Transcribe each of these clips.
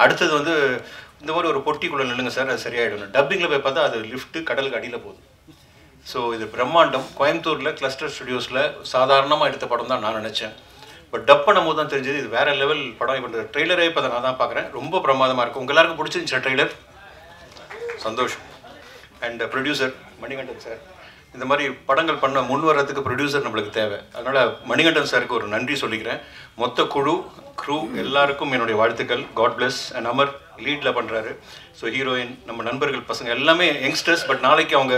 அடுத்தது வந்து இந்த மாதிரி ஒரு பொட்டிக்குள்ளே நில்லுங்க சார், அது சரியாயிடும். டப்பிங்கில் போய் பார்த்தா அது லிஃப்ட்டு கடலுக்கு அடியில் போகுது. ஸோ இது பிரம்மாண்டம். கோயம்புத்தூரில் கிளஸ்டர் ஸ்டுடியோஸில் சாதாரணமாக எடுத்த படம் தான் நான் நினச்சேன். பட் டப் பண்ணும் போது தான் தெரிஞ்சது இது வேறு லெவல் படம். இப்போ ட்ரெய்லரே இப்போ நான் தான் பார்க்குறேன். ரொம்ப பிரமாதமாக இருக்கும். உங்கள் எல்லாருக்கும் பிடிச்சிருந்துச்சா ட்ரெய்லர்? சந்தோஷம். அண்ட் ப்ரொடியூசர் மணிகண்டன் சார், இந்த மாதிரி படங்கள் பண்ண முன் வர்றதுக்கு ப்ரொடியூசர் நம்மளுக்கு தேவை. அதனால் மணிகண்டன் சாருக்கு ஒரு நன்றி சொல்லிக்கிறேன். மொத்த க்ரூ எல்லாருக்கும் என்னுடைய வாழ்த்துக்கள். God bless. அண்ட் அமர் லீடில் பண்ணுறாரு. ஸோ ஹீரோயின், நம்ம நண்பர்கள் பசங்க எல்லாமே யங்ஸ்டர்ஸ். பட் நாளைக்கு அவங்க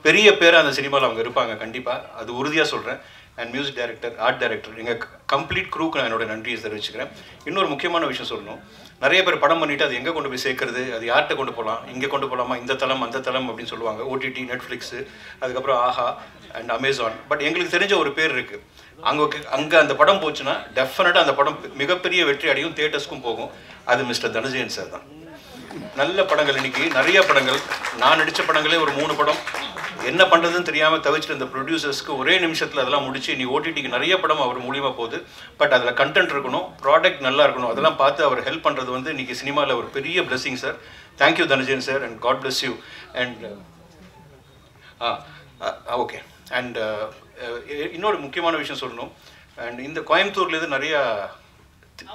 பெரிய பேராக அந்த சினிமாவில் அவங்க இருப்பாங்க கண்டிப்பாக, அது உறுதியாக சொல்கிறேன். And music director, art director, எங்கள் கம்ப்ளீட் க்ரூக்கு நான் என்னோட நன்றியை தெரிவிச்சுக்கிறேன். இன்னொரு முக்கியமான விஷயம் சொல்லணும். நிறைய பேர் படம் பண்ணிவிட்டு அது எங்கே கொண்டு போய் சேர்க்கறது, அது யார்கிட்ட கொண்டு போகலாம், இங்கே கொண்டு போகலாமா, இந்த தளம் அந்த தளம் அப்படின்னு சொல்லுவாங்க. ஓடிடி, நெட்ஃப்ளிக்ஸு, அதுக்கப்புறம் ஆஹா அண்ட் அமேசான். பட் எங்களுக்கு தெரிஞ்ச ஒரு பேர் இருக்குது. அங்கே அந்த படம் போச்சுன்னா டெஃபினட்டாக அந்த படம் மிகப்பெரிய வெற்றி அடையும், தியேட்டர்ஸ்க்கும் போகும். அது மிஸ்டர் தனஜயன் சார் தான். நல்ல படங்கள் இன்றைக்கி நிறைய படங்கள், நான் நடித்த படங்களே ஒரு 3 படம் என்ன பண்ணுறதுன்னு தெரியாமல் தவிச்சிட்டு இந்த ப்ரொடியூசர்ஸ்க்கு ஒரே நிமிஷத்தில் அதெல்லாம் முடிச்சு நீ ஓடிடிக்கு நிறைய படம் அவர் மூலியமாக போகுது. பட் அதில் கண்டென்ட் இருக்கணும், ப்ராடக்ட் நல்லா இருக்கணும், அதெல்லாம் பார்த்து அவர் ஹெல்ப் பண்ணுறது வந்து இன்றைக்கி சினிமாவில் ஒரு பெரிய blessing sir. Thank you Dhananjayan sir and God bless you. And okay. And இன்னொரு முக்கியமான விஷயம் சொல்லணும். அண்ட் இந்த கோயம்புத்தூர்லேருந்து நிறையா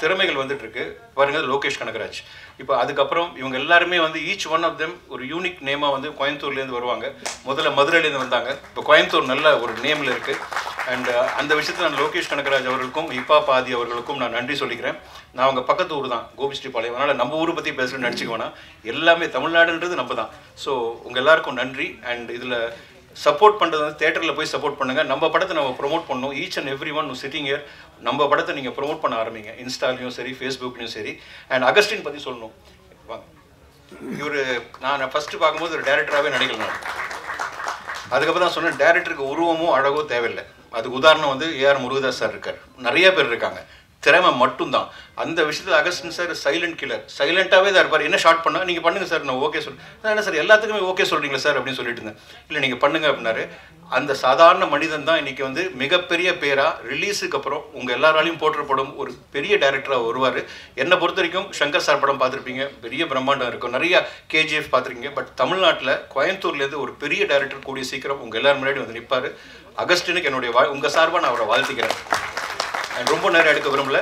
திறமைகள் வந்துட்டுருக்கு பாருங்கள். லோகேஷ் கனகராஜ் இப்போ அதுக்கப்புறம் இவங்க எல்லாருமே வந்து ஈச் ஒன் ஆஃப் தெம் ஒரு யூனிக் நேமாக வந்து கோயம்புத்தூர்லேருந்து வருவாங்க. முதல்ல மதுரையிலேருந்து வந்தாங்க, இப்போ கோயம்புத்தூர் நல்ல ஒரு நேமில் இருக்குது. அண்ட் அந்த விஷயத்தில் நான் லோகேஷ் கனகராஜ் அவர்களுக்கும் இப்பா பாதி அவர்களுக்கும் நான் நன்றி சொல்லிக்கிறேன். நான் அவங்க பக்கத்து ஊர் தான், கோபிஸ்ரீபாளையம். அதனால் நம்ம ஊரை பற்றி பேசுகிறேன்னு நினச்சிக்க வேணாம், எல்லாமே தமிழ்நாடுன்றது நம்ம தான். ஸோ உங்கள் எல்லாருக்கும் நன்றி. அண்ட் இதில் சப்போர்ட் பண்ணுறது வந்து தேட்டரில் போய் சப்போர்ட் பண்ணுங்கள். நம்ம படத்தை நம்ம ப்ரொமோட் பண்ணணும். Each and every one sitting year நம்ம படத்தை நீங்கள் ப்ரொமோட் பண்ண ஆரம்பிங்க, இன்ஸ்டாலையும் சரி, ஃபேஸ்புக்லையும் சரி. அண்ட் அகஸ்டின் பற்றி சொல்லணும். வாங்க, இவர் நான் ஃபஸ்ட்டு பார்க்கும்போது ஒரு டேரக்டராகவே நடிக்கல. நான் அதுக்கப்புறம் தான் சொன்னேன், டேரக்டருக்கு உருவமோ அழகோ தேவையில்லை. அதுக்கு உதாரணம் வந்து ஏஆர் முருகதாஸ் சார் இருக்கார், நிறைய பேர் இருக்காங்க, திறமை மட்டும்தான். அந்த விஷயத்தில் அகஸ்டின் சார் சைலண்ட் கில்லர், சைலண்ட்டாகவே தான் இருப்பார். என்ன ஷார்ட் பண்ணால் நீங்கள் பண்ணுங்கள் சார், நான் ஓகே சொல்கிறேன். என்ன சார் எல்லாத்துக்குமே ஓகே சொல்கிறீங்களா சார் அப்படின்னு சொல்லிட்டு இருந்தேன். இல்லை நீங்கள் பண்ணுங்க அப்படின்னாரு. அந்த சாதாரண மனிதன் தான் இன்றைக்கி வந்து மிகப்பெரிய பேராக ரிலீஸுக்கு அப்புறம் உங்கள் எல்லாராலையும் போற்றப்படும் ஒரு பெரிய டைரக்டராக வருவார். என்னை பொறுத்த வரைக்கும் சங்கர் சார் படம் பார்த்துருப்பீங்க, பெரிய பிரம்மாண்டம் இருக்கும், நிறைய கேஜிஎஃப் பார்த்துருக்கீங்க. பட் தமிழ்நாட்டில் கோயம்புத்தூர்லேருந்து ஒரு பெரிய டைரக்டர் கூடிய சீக்கிரம் உங்கள் எல்லாரும் முன்னாடி வந்து நிற்பார். அகஸ்டினுக்கு என்னுடைய உங்கள் சார்பாக நான் அவரை வாழ்த்திக்கிறேன். ரொம்ப நேரம் எடுக்க விரும்பல.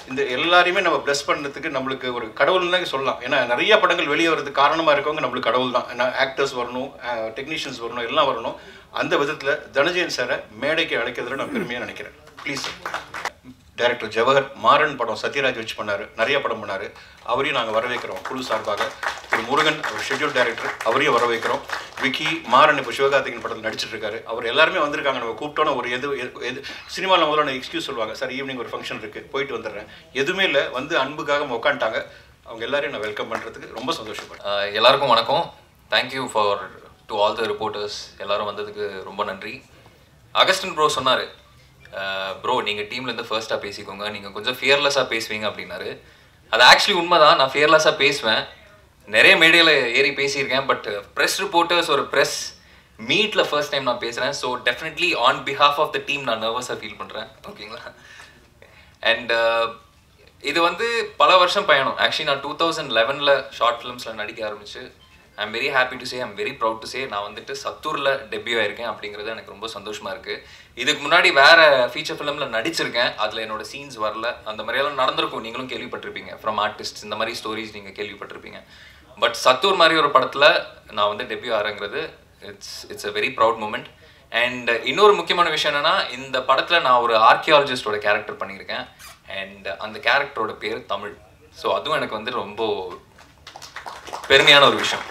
இந்த எல்லாரையுமே நம்ம ப்ளஸ் பண்ணுறதுக்கு நம்மளுக்கு ஒரு கடவுள்னு தான் சொல்லலாம். ஏன்னா நிறைய படங்கள் வெளியே வரதுக்கு காரணமாக இருக்கவங்க நம்மளுக்கு கடவுள் தான். ஏன்னா ஆக்டர்ஸ் வரணும், டெக்னீஷியன்ஸ் வரணும், எல்லாம் வரணும். அந்த விதத்தில் தனஜயன் சாரை மேடைக்கு அழைக்கிறதுல நான் பெருமையாக நினைக்கிறேன். ப்ளீஸ். டைரக்டர் ஜவஹர் மாறன் படம் சத்யராஜ் வச்சு பண்ணார், நிறைய படம் பண்ணார். அவரையும் நாங்கள் வரவேற்கிறோம் குழு சார்பாக. திரு முருகன் அவர் ஷெட்யூல் டைரக்டர், அவரையும் வரவேற்கிறோம். விக்கி மாறன் இப்போ சிவகார்த்திகன் படத்தில் நடிச்சிட்டு இருக்காரு. அவர் எல்லாருமே வந்திருக்காங்க. நம்ம கூப்பிட்டோன்னா ஒரு எது சினிமாவில் முதல்ல எக்ஸ்கியூஸ் சொல்லுவாங்க, சார் ஈவினிங் ஒரு ஃபங்க்ஷன் இருக்குது போயிட்டு வந்துடுறேன், எதுவுமே இல்லை, வந்து அன்புக்காக உட்காந்துட்டாங்க. அவங்க எல்லாரையும் நான் வெல்கம் பண்ணுறதுக்கு ரொம்ப சந்தோஷப்படுறேன். எல்லாருக்கும் வணக்கம். Thank you for to all the reporters, எல்லோரும் வந்ததுக்கு ரொம்ப நன்றி. அகஸ்டின் ப்ரோ சொன்னார், ப்ரோ நீங்கள் டீம்லேருந்து ஃபர்ஸ்ட்டாக பேசிக்கோங்க, நீங்கள் கொஞ்சம் ஃபியர்லெஸ்ஸாக பேசுவீங்க அப்படின்னாரு. அது ஆக்சுவலி உண்மை தான், நான் ஃபியர்லெஸ்ஸாக பேசுவேன், நிறைய மேடையில் ஏறி பேசியிருக்கேன். பட் ப்ரெஸ் ரிப்போர்ட்டர்ஸ் ஒரு ப்ரெஸ் மீட்டில் ஃபர்ஸ்ட் டைம் நான் பேசுகிறேன். So definitely on behalf of the team நான் நர்வஸாக ஃபீல் பண்ணுறேன். ஓகேங்களா? அண்ட் இது வந்து பல வருஷம் பயணம். ஆக்சுவலி நான் 2011 ஷார்ட் ஃபிலிம்ஸில் நடிக்க ஆரம்பிச்சு I am very happy to say, I am very proud to say, நான் வந்துட்டு சத்தூரில் டெபியூ ஆயிருக்கேன். அப்படிங்கிறது எனக்கு ரொம்ப சந்தோஷமாக இருக்குது. இதுக்கு முன்னாடி வேறு ஃபீச்சர் ஃபிலிமில் நடிச்சிருக்கேன், அதில் என்னோட சீன்ஸ் வரல. அந்த மாதிரியெல்லாம் நடந்திருக்கும், நீங்களும் கேள்விப்பட்டிருப்பீங்க. ஃப்ரம் ஆர்டிஸ்ட் இந்த மாதிரி ஸ்டோரிஸ் நீங்கள் கேள்விப்பட்டிருப்பீங்க. பட் சத்தூர் மாதிரி ஒரு படத்தில் நான் வந்து டெபியூ ஆகிறேங்கிறது it's a very proud moment. And இன்னொரு முக்கியமான விஷயம் என்னென்னா, இந்த படத்தில் நான் ஒரு ஆர்கியாலஜிஸ்டோட கேரக்டர் பண்ணியிருக்கேன். அண்ட் அந்த கேரக்டரோட பேர் தமிழ். ஸோ அதுவும் எனக்கு வந்து ரொம்ப பெருமையான ஒரு விஷயம்.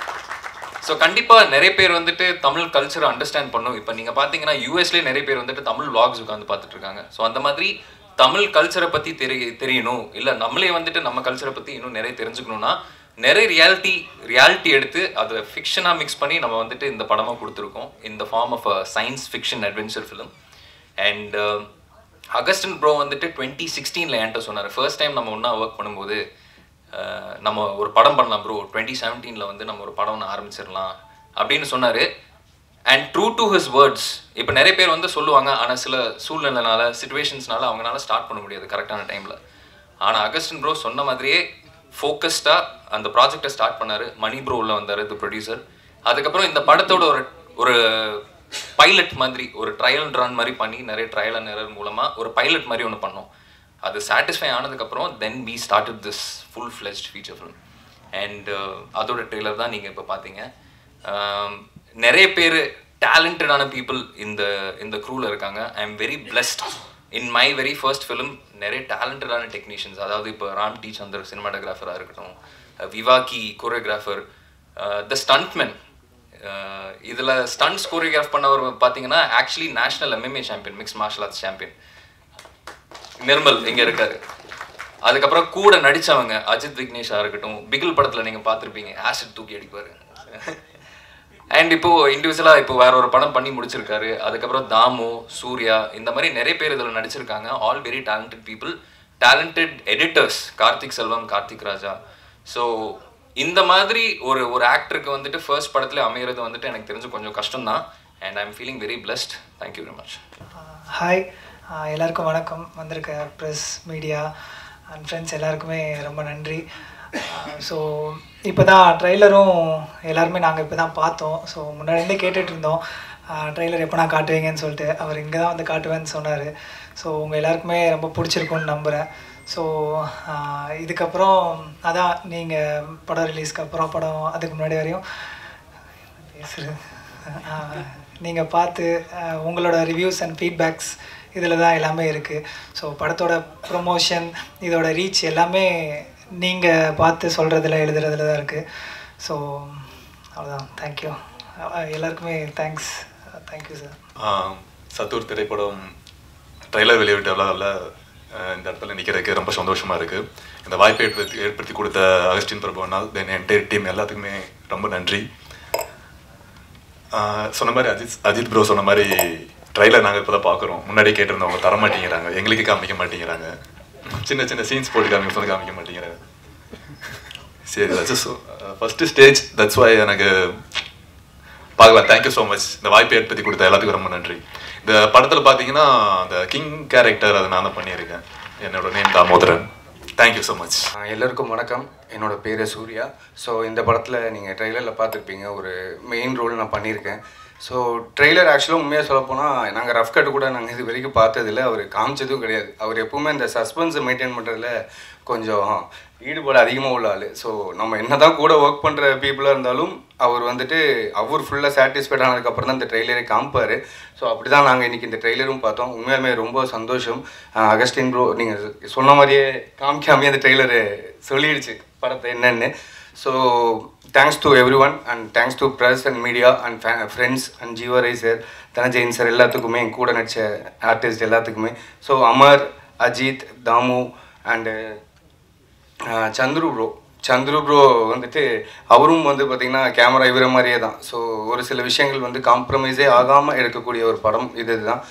ஸோ கண்டிப்பாக நிறைய பேர் வந்துட்டு தமிழ் கல்ச்சரை அண்டர்ஸ்டாண்ட் பண்ணும். இப்போ நீங்கள் பார்த்தீங்கன்னா யூஎஸ்லேயே நிறைய பேர் வந்துட்டு தமிழ் விளாக்ஸ் உட்காந்து பார்த்துட்டு இருக்காங்க. ஸோ அந்த மாதிரி தமிழ் கல்ச்சரை பற்றி தெரியணும், இல்லை நம்மளே வந்துட்டு நம்ம கல்ச்சரை பற்றி இன்னும் நிறைய தெரிஞ்சுக்கணுன்னா நிறைய ரியாலிட்டி எடுத்து அதை ஃபிக்ஷனாக மிக்ஸ் பண்ணி நம்ம வந்துட்டு இந்த படமாக கொடுத்துருக்கோம். இந்த form of a science fiction adventure film. And Augustine bro வந்துட்டு 2016 என்கிட்ட சொன்னார், ஃபர்ஸ்ட் டைம் நம்ம ஒன்றா ஒர்க் பண்ணும்போது நம்ம ஒரு படம் பண்ணலாம் ப்ரோ, 2017 வந்து நம்ம ஒரு படம் ஒன்று ஆரம்பிச்சிடலாம் அப்படின்னு சொன்னார். And true to his words. இப்போ நிறைய பேர் வந்து சொல்லுவாங்க, ஆனால் சில சூழ்நிலைனால சிச்சுவேஷன்ஸ்னால அவங்களால ஸ்டார்ட் பண்ண முடியாது கரெக்டான டைமில். ஆனால் அகஸ்டின் ப்ரோ சொன்ன மாதிரியே ஃபோக்கஸ்டாக அந்த ப்ராஜெக்டை ஸ்டார்ட் பண்ணார். மணி ப்ரோ உள்ள வந்தார், தி ப்ரொடியூசர். அதுக்கப்புறம் இந்த படத்தோட ஒரு பைலட் மாதிரி, ஒரு ட்ரையல் அண்ட் ரன் மாதிரி பண்ணி, நிறைய ட்ரையல் அண்ட் எரர் மூலமாக ஒரு பைலட் மாதிரி ஒன்று பண்ணோம். அது சாட்டிஸ்ஃபை ஆனதுக்கப்புறம் then we started this full fledged feature film. And அதோட ட்ரெய்லர் தான் நீங்கள் இப்போ பார்த்தீங்க. நிறைய பேர் டேலண்டடான பீப்புள் இந்த க்ரூவில் இருக்காங்க. I am very blessed. In my very first film நிறைய டேலண்டடான டெக்னீஷியன்ஸ், அதாவது இப்போ ராம் டி சந்தர் சினிமாட்டோகிராஃபராக இருக்கட்டும், விவாக்கி கோரியோகிராஃபர், த ஸ்டண்ட்மென். இதில் ஸ்டண்ட்ஸ் கோரியோகிராஃப் பண்ணவர் பார்த்தீங்கன்னா actually national MMA champion, mix martial arts champion Nirmal இங்கே இருக்காரு. அதுக்கப்புறம் கூட நடித்தவங்க அஜித் விக்னேஷாக இருக்கட்டும், பிகில் படத்தில் நீங்கள் பார்த்துருப்பீங்க, ஆசிட் தூக்கி அடிப்பார். அண்ட் இப்போது இண்டிவிஜுவலாக இப்போ வேற ஒரு படம் பண்ணி முடிச்சிருக்காரு. அதுக்கப்புறம் தாமு, சூர்யா, இந்த மாதிரி நிறைய பேர் இதில் நடிச்சிருக்காங்க. All very talented people, talented editors, Karthik Selvam, Karthik Raja. So இந்த மாதிரி ஒரு ஆக்டருக்கு வந்துட்டு ஃபர்ஸ்ட் படத்துல அமைகிறது வந்துட்டு எனக்கு தெரிஞ்சு கொஞ்சம் கஷ்டம்தான். And I am feeling very blessed. Thank you very much. Hi, எல்லாருக்கும் வணக்கம். வந்திருக்க ப்ரெஸ், மீடியா அண்ட் ஃப்ரெண்ட்ஸ் எல்லாருக்குமே ரொம்ப நன்றி. ஸோ இப்போ தான் ட்ரெய்லரும் எல்லாருமே நாங்கள் இப்போ தான் பார்த்தோம். ஸோ முன்னாடியே கேட்டுட்டு இருந்தோம் ட்ரெய்லர் எப்போ நான் காட்டுவீங்கன்னு சொல்லிட்டு. அவர் இங்கே தான் வந்து காட்டுவேன்னு சொன்னார். ஸோ உங்கள் எல்லாருக்குமே ரொம்ப பிடிச்சிருக்குன்னு நம்புகிறேன். ஸோ இதுக்கப்புறம் அதான் நீங்கள் படம் ரிலீஸ்க்கு அப்புறம் படம் அதுக்கு முன்னாடி வரையும் பேசுகிறது நீங்கள் பார்த்து உங்களோட ரிவ்யூஸ் அண்ட் ஃபீட்பேக்ஸ் இதில் தான் எல்லாமே இருக்குது. ஸோ படத்தோட ப்ரொமோஷன், இதோட ரீச் எல்லாமே நீங்கள் பார்த்து சொல்கிறதுல எழுதுறதுல தான் இருக்குது. ஸோ அவ்வளோதான். தேங்க்யூ எல்லாருக்குமே. Thank you sir. சத்தூர் திரைப்படம் ட்ரெய்லர் வெளியிட்டவளால் இந்த இடத்துல நிற்கிறதுக்கு ரொம்ப சந்தோஷமாக இருக்குது. இந்த வாய்ப்பை ஏற்படுத்தி கொடுத்த அகஸ்டின் பிரபுனால் தென் என்டையர் டீம் எல்லாத்துக்குமே ரொம்ப நன்றி. சொன்ன மாதிரி அஜித் ப்ரோ சொன்ன மாதிரி ட்ரெய்லர் நாங்கள் இப்போ தான் பார்க்குறோம். முன்னாடியே கேட்டிருந்தோம், அவங்க தர மாட்டேங்கிறாங்க, எங்களுக்கு காமிக்க மாட்டேங்கிறாங்க, சின்ன சின்ன சீன்ஸ் போட்டு காமிக்க மாட்டேங்கிறாங்க. சரி, ஃபஸ்ட்டு ஸ்டேஜ், தட்ஸ் வாய் எனக்கு பார்க்கலாம். Thank you so much. இந்த வாய்ப்பை ஏற்படுத்தி கொடுத்த எல்லாத்துக்கும் ரொம்ப நன்றி. இந்த படத்தில் பார்த்தீங்கன்னா அந்த கிங் கேரக்டர் அதை நான் தான் பண்ணியிருக்கேன். என்னோட name Damodaran. Thank you so much. எல்லோருக்கும் வணக்கம். என்னோடய பேர் சூர்யா. ஸோ இந்த படத்தில் நீங்கள் ட்ரெய்லரில் பார்த்துருப்பீங்க, ஒரு மெயின் ரோல் நான் பண்ணியிருக்கேன். ஸோ ட்ரெய்லர் ஆக்சுவலாக உண்மையாக சொல்லப்போனால் நாங்கள் ரஃப் கட்டு கூட நாங்கள் இது வரைக்கும் பார்த்ததில்ல, அவர் காமிச்சதும் கிடையாது. அவர் எப்பவுமே இந்த சஸ்பென்ஸை மெயின்டைன் பண்ணுறதுல கொஞ்சம் ஈடுபாடு அதிகமாக உள்ள ஆள். ஸோ நம்ம என்ன தான் கூட ஒர்க் பண்ணுற பீப்புளாக இருந்தாலும் அவர் ஃபுல்லாக சாட்டிஸ்ஃபைட் ஆனதுக்கப்புறம் தான் இந்த ட்ரெய்லரே காமிப்பார். ஸோ அப்படி தான் நாங்கள் இன்றைக்கி இந்த ட்ரெய்லரும் பார்த்தோம். உண்மையாலுமே ரொம்ப சந்தோஷம். அகஸ்டின் ப்ரோ நீங்கள் சொன்ன மாதிரியே காமிக்காமே அந்த ட்ரெய்லரு சொல்லிடுச்சு படத்தை என்னென்னு. So thanks to everyone and thanks to press and media and friends and ஜீவரை சார், தனஜெயின் சார், எல்லாத்துக்குமே என் கூட நடித்த ஆர்டிஸ்ட் எல்லாத்துக்குமே. So Amar, Ajith, Dhamu and Chandru bro வந்துட்டு அவரும் வந்து பார்த்திங்கன்னா கேமரா இவர மாதிரியே தான். ஸோ ஒரு சில விஷயங்கள் வந்து காம்ப்ரமைஸே ஆகாமல் எடுக்கக்கூடிய ஒரு படம் இதுதான்.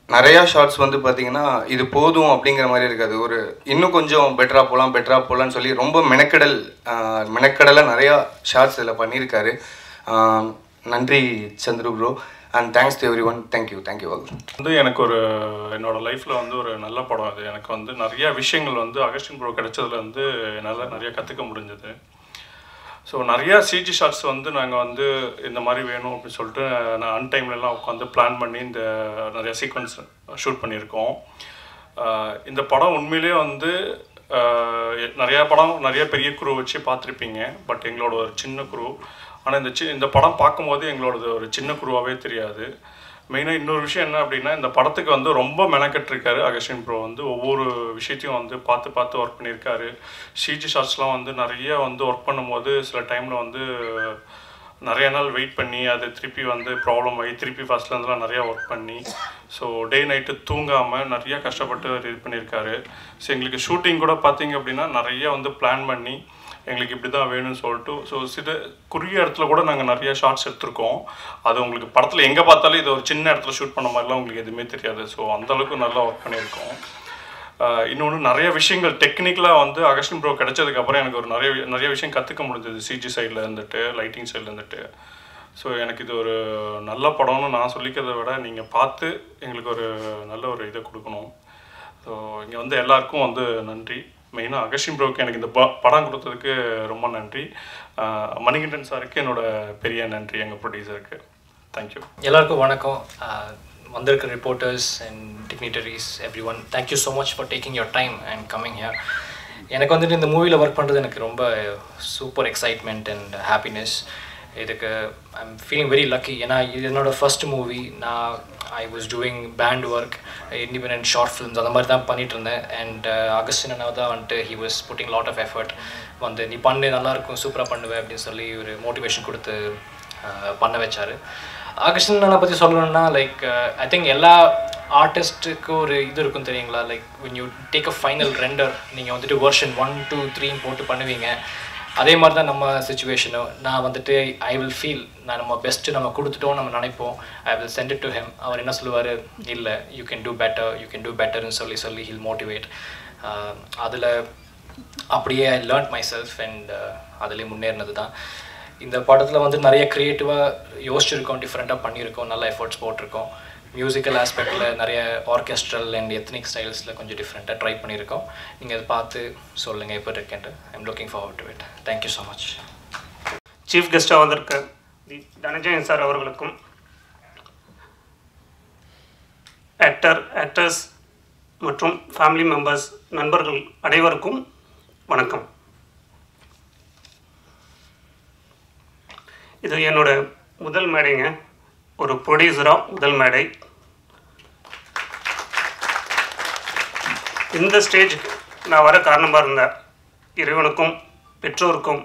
நிறையா ஷார்ட்ஸ் வந்து பார்த்திங்கன்னா இது போதும் அப்படிங்கிற மாதிரி இருக்காது, ஒரு இன்னும் கொஞ்சம் பெட்டராக போகலான்னு சொல்லி ரொம்ப மெனக்கடலாக நிறையா ஷார்ட்ஸ் இதில் பண்ணியிருக்காரு. நன்றி Chandru bro and thanks to every one. Thank you all. வந்து எனக்கு என்னோடய லைஃப்பில் வந்து ஒரு நல்ல படம் அது. எனக்கு வந்து நிறையா விஷயங்கள் வந்து அகஸ்டின் ப்ரோ கிடைச்சதுல வந்து என்னால் நிறையா கற்றுக்க முடிஞ்சது. ஸோ நிறையா சிஜி ஷாட்ஸ் வந்து நாங்கள் வந்து இந்த மாதிரி வேணும் அப்படின்னு சொல்லிட்டு நான் அன்டைம்லலாம் உட்காந்து பிளான் பண்ணி இந்த நிறையா சீக்வன்ஸ் ஷூட் பண்ணியிருக்கோம். இந்த படம் உண்மையிலே வந்து நிறைய பெரிய குரூ வச்சு பார்த்துருப்பீங்க. பட் எங்களோட ஒரு சின்ன குரூ. ஆனால் இந்த படம் பார்க்கும்போது எங்களோடது ஒரு சின்ன குரூவாகவே தெரியாது. மெயினாக இன்னொரு விஷயம் என்ன அப்படின்னா, இந்த படத்துக்கு வந்து ரொம்ப மெனக்கெட்டிருக்காரு அகஸ்டின் ப்ரோ. வந்து ஒவ்வொரு விஷயத்தையும் வந்து பார்த்து ஒர்க் பண்ணியிருக்காரு. சிஜி ஷாட்ஸ்லாம் வந்து நிறைய வந்து ஒர்க் பண்ணும்போது சில டைமில் வந்து நிறைய நாள் வெயிட் பண்ணி அது திருப்பி வந்து ப்ராப்ளம் ஆகி திருப்பி ஃபஸ்ட்லேருந்துலாம் நிறையா ஒர்க் பண்ணி ஸோ டே நைட்டு தூங்காமல் நிறையா கஷ்டப்பட்டு அவர் இது பண்ணியிருக்காரு. ஸோ எங்களுக்கு ஷூட்டிங் கூட பார்த்திங்க அப்படின்னா நிறையா வந்து பிளான் பண்ணி எங்களுக்கு இப்படி தான் வேணும்னு சொல்லிட்டு ஸோ குறுகிய இடத்துல கூட நாங்கள் நிறைய ஷார்ட்ஸ் எடுத்திருக்கோம். அது உங்களுக்கு படத்தில் எங்கே பார்த்தாலும் இது ஒரு சின்ன இடத்துல ஷூட் பண்ண மாதிரிலாம் உங்களுக்கு எதுவுமே தெரியாது. ஸோ அந்தளவுக்கு நல்லா ஒர்க் பண்ணியிருக்கோம். இன்னொன்று நிறைய விஷயங்கள் டெக்னிக்கலாக வந்து அகஸ்டின் ப்ரோ கிடைச்சதுக்கப்புறம் எனக்கு ஒரு நிறைய விஷயம் கற்றுக்க முடிஞ்சது. சிஜி சைடில் இருந்துட்டு லைட்டிங் சைடில் இருந்துட்டு. ஸோ எனக்கு இது ஒரு நல்ல படம்னு நான் சொல்லிக்கிறத விட நீங்கள் பார்த்து எங்களுக்கு ஒரு நல்ல ஒரு இதை கொடுக்கணும். ஸோ இங்கே வந்து எல்லாருக்கும் வந்து நன்றி. மெயினாக அகஸ்டின் ப்ரோவுக்கு எனக்கு இந்த படம் கொடுத்ததுக்கு ரொம்ப நன்றி. மணிகண்டன் சாருக்கு என்னோட பெரிய நன்றி, எங்கள் ப்ரொடியூசருக்கு. தேங்க்யூ. எல்லாருக்கும் வணக்கம். வந்திருக்க reporters and dignitaries every one, thank you so much for taking your time and coming here. எனக்கு வந்துட்டு இந்த மூவியில் ஒர்க் பண்ணுறது எனக்கு ரொம்ப சூப்பர் எக்ஸைட்மெண்ட் அண்ட் ஹாப்பினஸ். இதுக்கு I am feeling very lucky. ஏன்னா இது என்னோடய ஃபர்ஸ்ட் மூவி. நான் I was doing band work, independent short films அந்த மாதிரி தான் பண்ணிகிட்டு இருந்தேன். அண்ட் அகஸ்டின் அண்ணா தான் வந்துட்டு he was putting lot of effort. வந்து நீ பண்ணு, நல்லாயிருக்கும், சூப்பராக பண்ணுவேன் அப்படின்னு சொல்லி ஒரு மோட்டிவேஷன் கொடுத்து பண்ண வச்சார். அகஸ்டின் அண்ணா பற்றி சொல்லணும்னா லைக் ஐ திங்க் எல்லா ஆர்டிஸ்ட்டுக்கு ஒரு இது இருக்கும் தெரியுங்களா, like when you take a final render நீங்கள் வந்துட்டு வெர்ஷன் 1, 2, 3 போட்டு பண்ணுவீங்க. அதே மாதிரி தான் நம்ம சிச்சுவேஷனும். நான் வந்துட்டு ஐ வில் ஃபீல் நான் நம்ம பெஸ்ட்டு நம்ம கொடுத்துட்டோம் நம்ம நினைப்போம். I will send it to him. அவர் என்ன சொல்லுவார், இல்லை யூ கேன் டூ பெட்டர்னு சொல்லி ஹில் மோட்டிவேட். அதில் அப்படியே I learn myself and அதிலே முன்னேறினது தான். இந்த படத்தில் வந்து நிறைய க்ரியேட்டிவாக யோசிச்சிருக்கோம், டிஃப்ரெண்ட்டாக பண்ணியிருக்கோம், நல்ல எஃபர்ட்ஸ் போட்டிருக்கோம். மியூசிக்கல் ஆஸ்பெக்டில் நிறைய ஆர்கெஸ்ட்ரல் அண்ட் எத்னிக் ஸ்டைல்ஸில் கொஞ்சம் டிஃப்ரெண்ட்டாக ட்ரை பண்ணியிருக்கோம். நீங்கள் அதை பார்த்து சொல்லுங்கள் எப்படி இருக்கேன்ட்டு. I am looking forward to it. Thank you so much. Chief கெஸ்ட்டாக வந்திருக்க தனஞ்சயன் சார் அவர்களுக்கும், ஆக்டர்ஸ் மற்றும் ஃபேமிலி மெம்பர்ஸ், நண்பர்கள் அனைவருக்கும் வணக்கம். இது என்னோட முதல் மேடைங்க, ஒரு ப்ரொடியூசராக முதல் மேடை. இந்த ஸ்டேஜுக்கு நான் வர காரணமாக இருந்த இறைவனுக்கும், பெற்றோருக்கும்,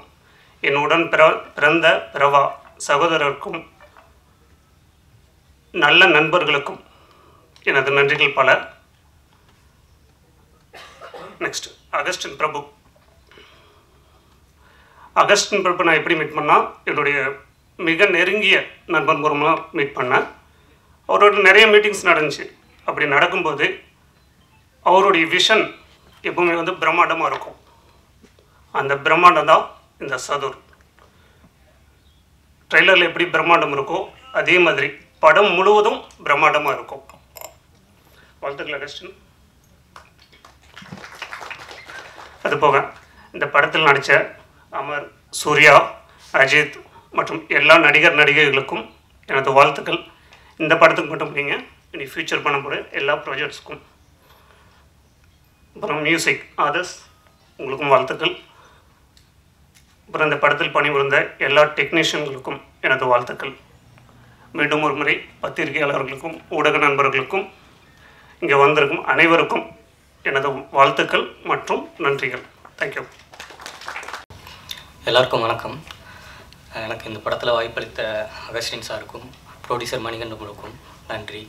என்னுடன் பிறந்த பிறவா சகோதரருக்கும், நல்ல நண்பர்களுக்கும் எனது நன்றிகள் பல. நெக்ஸ்ட் அகஸ்டின் பிரபு. அகஸ்டின் பிரபு நான் எப்படி மீட் பண்ணால், என்னுடைய மிக நெருங்கிய நண்பன் மூலமாக மீட் பண்ணேன். அவரோட நிறைய மீட்டிங்ஸ் நடந்துச்சு. அப்படி நடக்கும்போது அவருடைய விஷன் எப்பவுமே வந்து பிரம்மாண்டமாக இருக்கும். அந்த பிரம்மாண்டம் தான் இந்த சதுர். ட்ரெய்லரில் எப்படி பிரம்மாண்டம் இருக்கோ அதே மாதிரி படம் முழுவதும் பிரம்மாண்டமாக இருக்கும். வாழ்த்துக்கள் அகஸ்டின். அது போக இந்த படத்தில் நடித்த அமர், சூர்யா, அஜித் மற்றும் எல்லா நடிகர்களுக்கும் எனது வாழ்த்துக்கள். இந்த படத்துக்கு மட்டும் இல்லைங்க, இனி ஃபியூச்சர் பண்ண போகிற எல்லா ப்ராஜெக்ட்ஸுக்கும். அப்புறம் மியூசிக் ஆதர்ஸ், உங்களுக்கும் வாழ்த்துக்கள். அப்புறம் இந்த படத்தில் பணிபுரிந்த எல்லா டெக்னீஷியன்களுக்கும் எனது வாழ்த்துக்கள். மீண்டும் ஒரு முறை பத்திரிகையாளர்களுக்கும் ஊடக நண்பர்களுக்கும் இங்கே வந்திருக்கும் அனைவருக்கும் எனது வாழ்த்துக்கள் மற்றும் நன்றிகள். தேங்க்யூ. எல்லாருக்கும் வணக்கம். எனக்கு இந்த படத்தில் வாய்ப்பளித்த அகஸ்டின் சாருக்கும் ப்ரொடியூசர் மணிகண்டனுக்கும் நன்றி.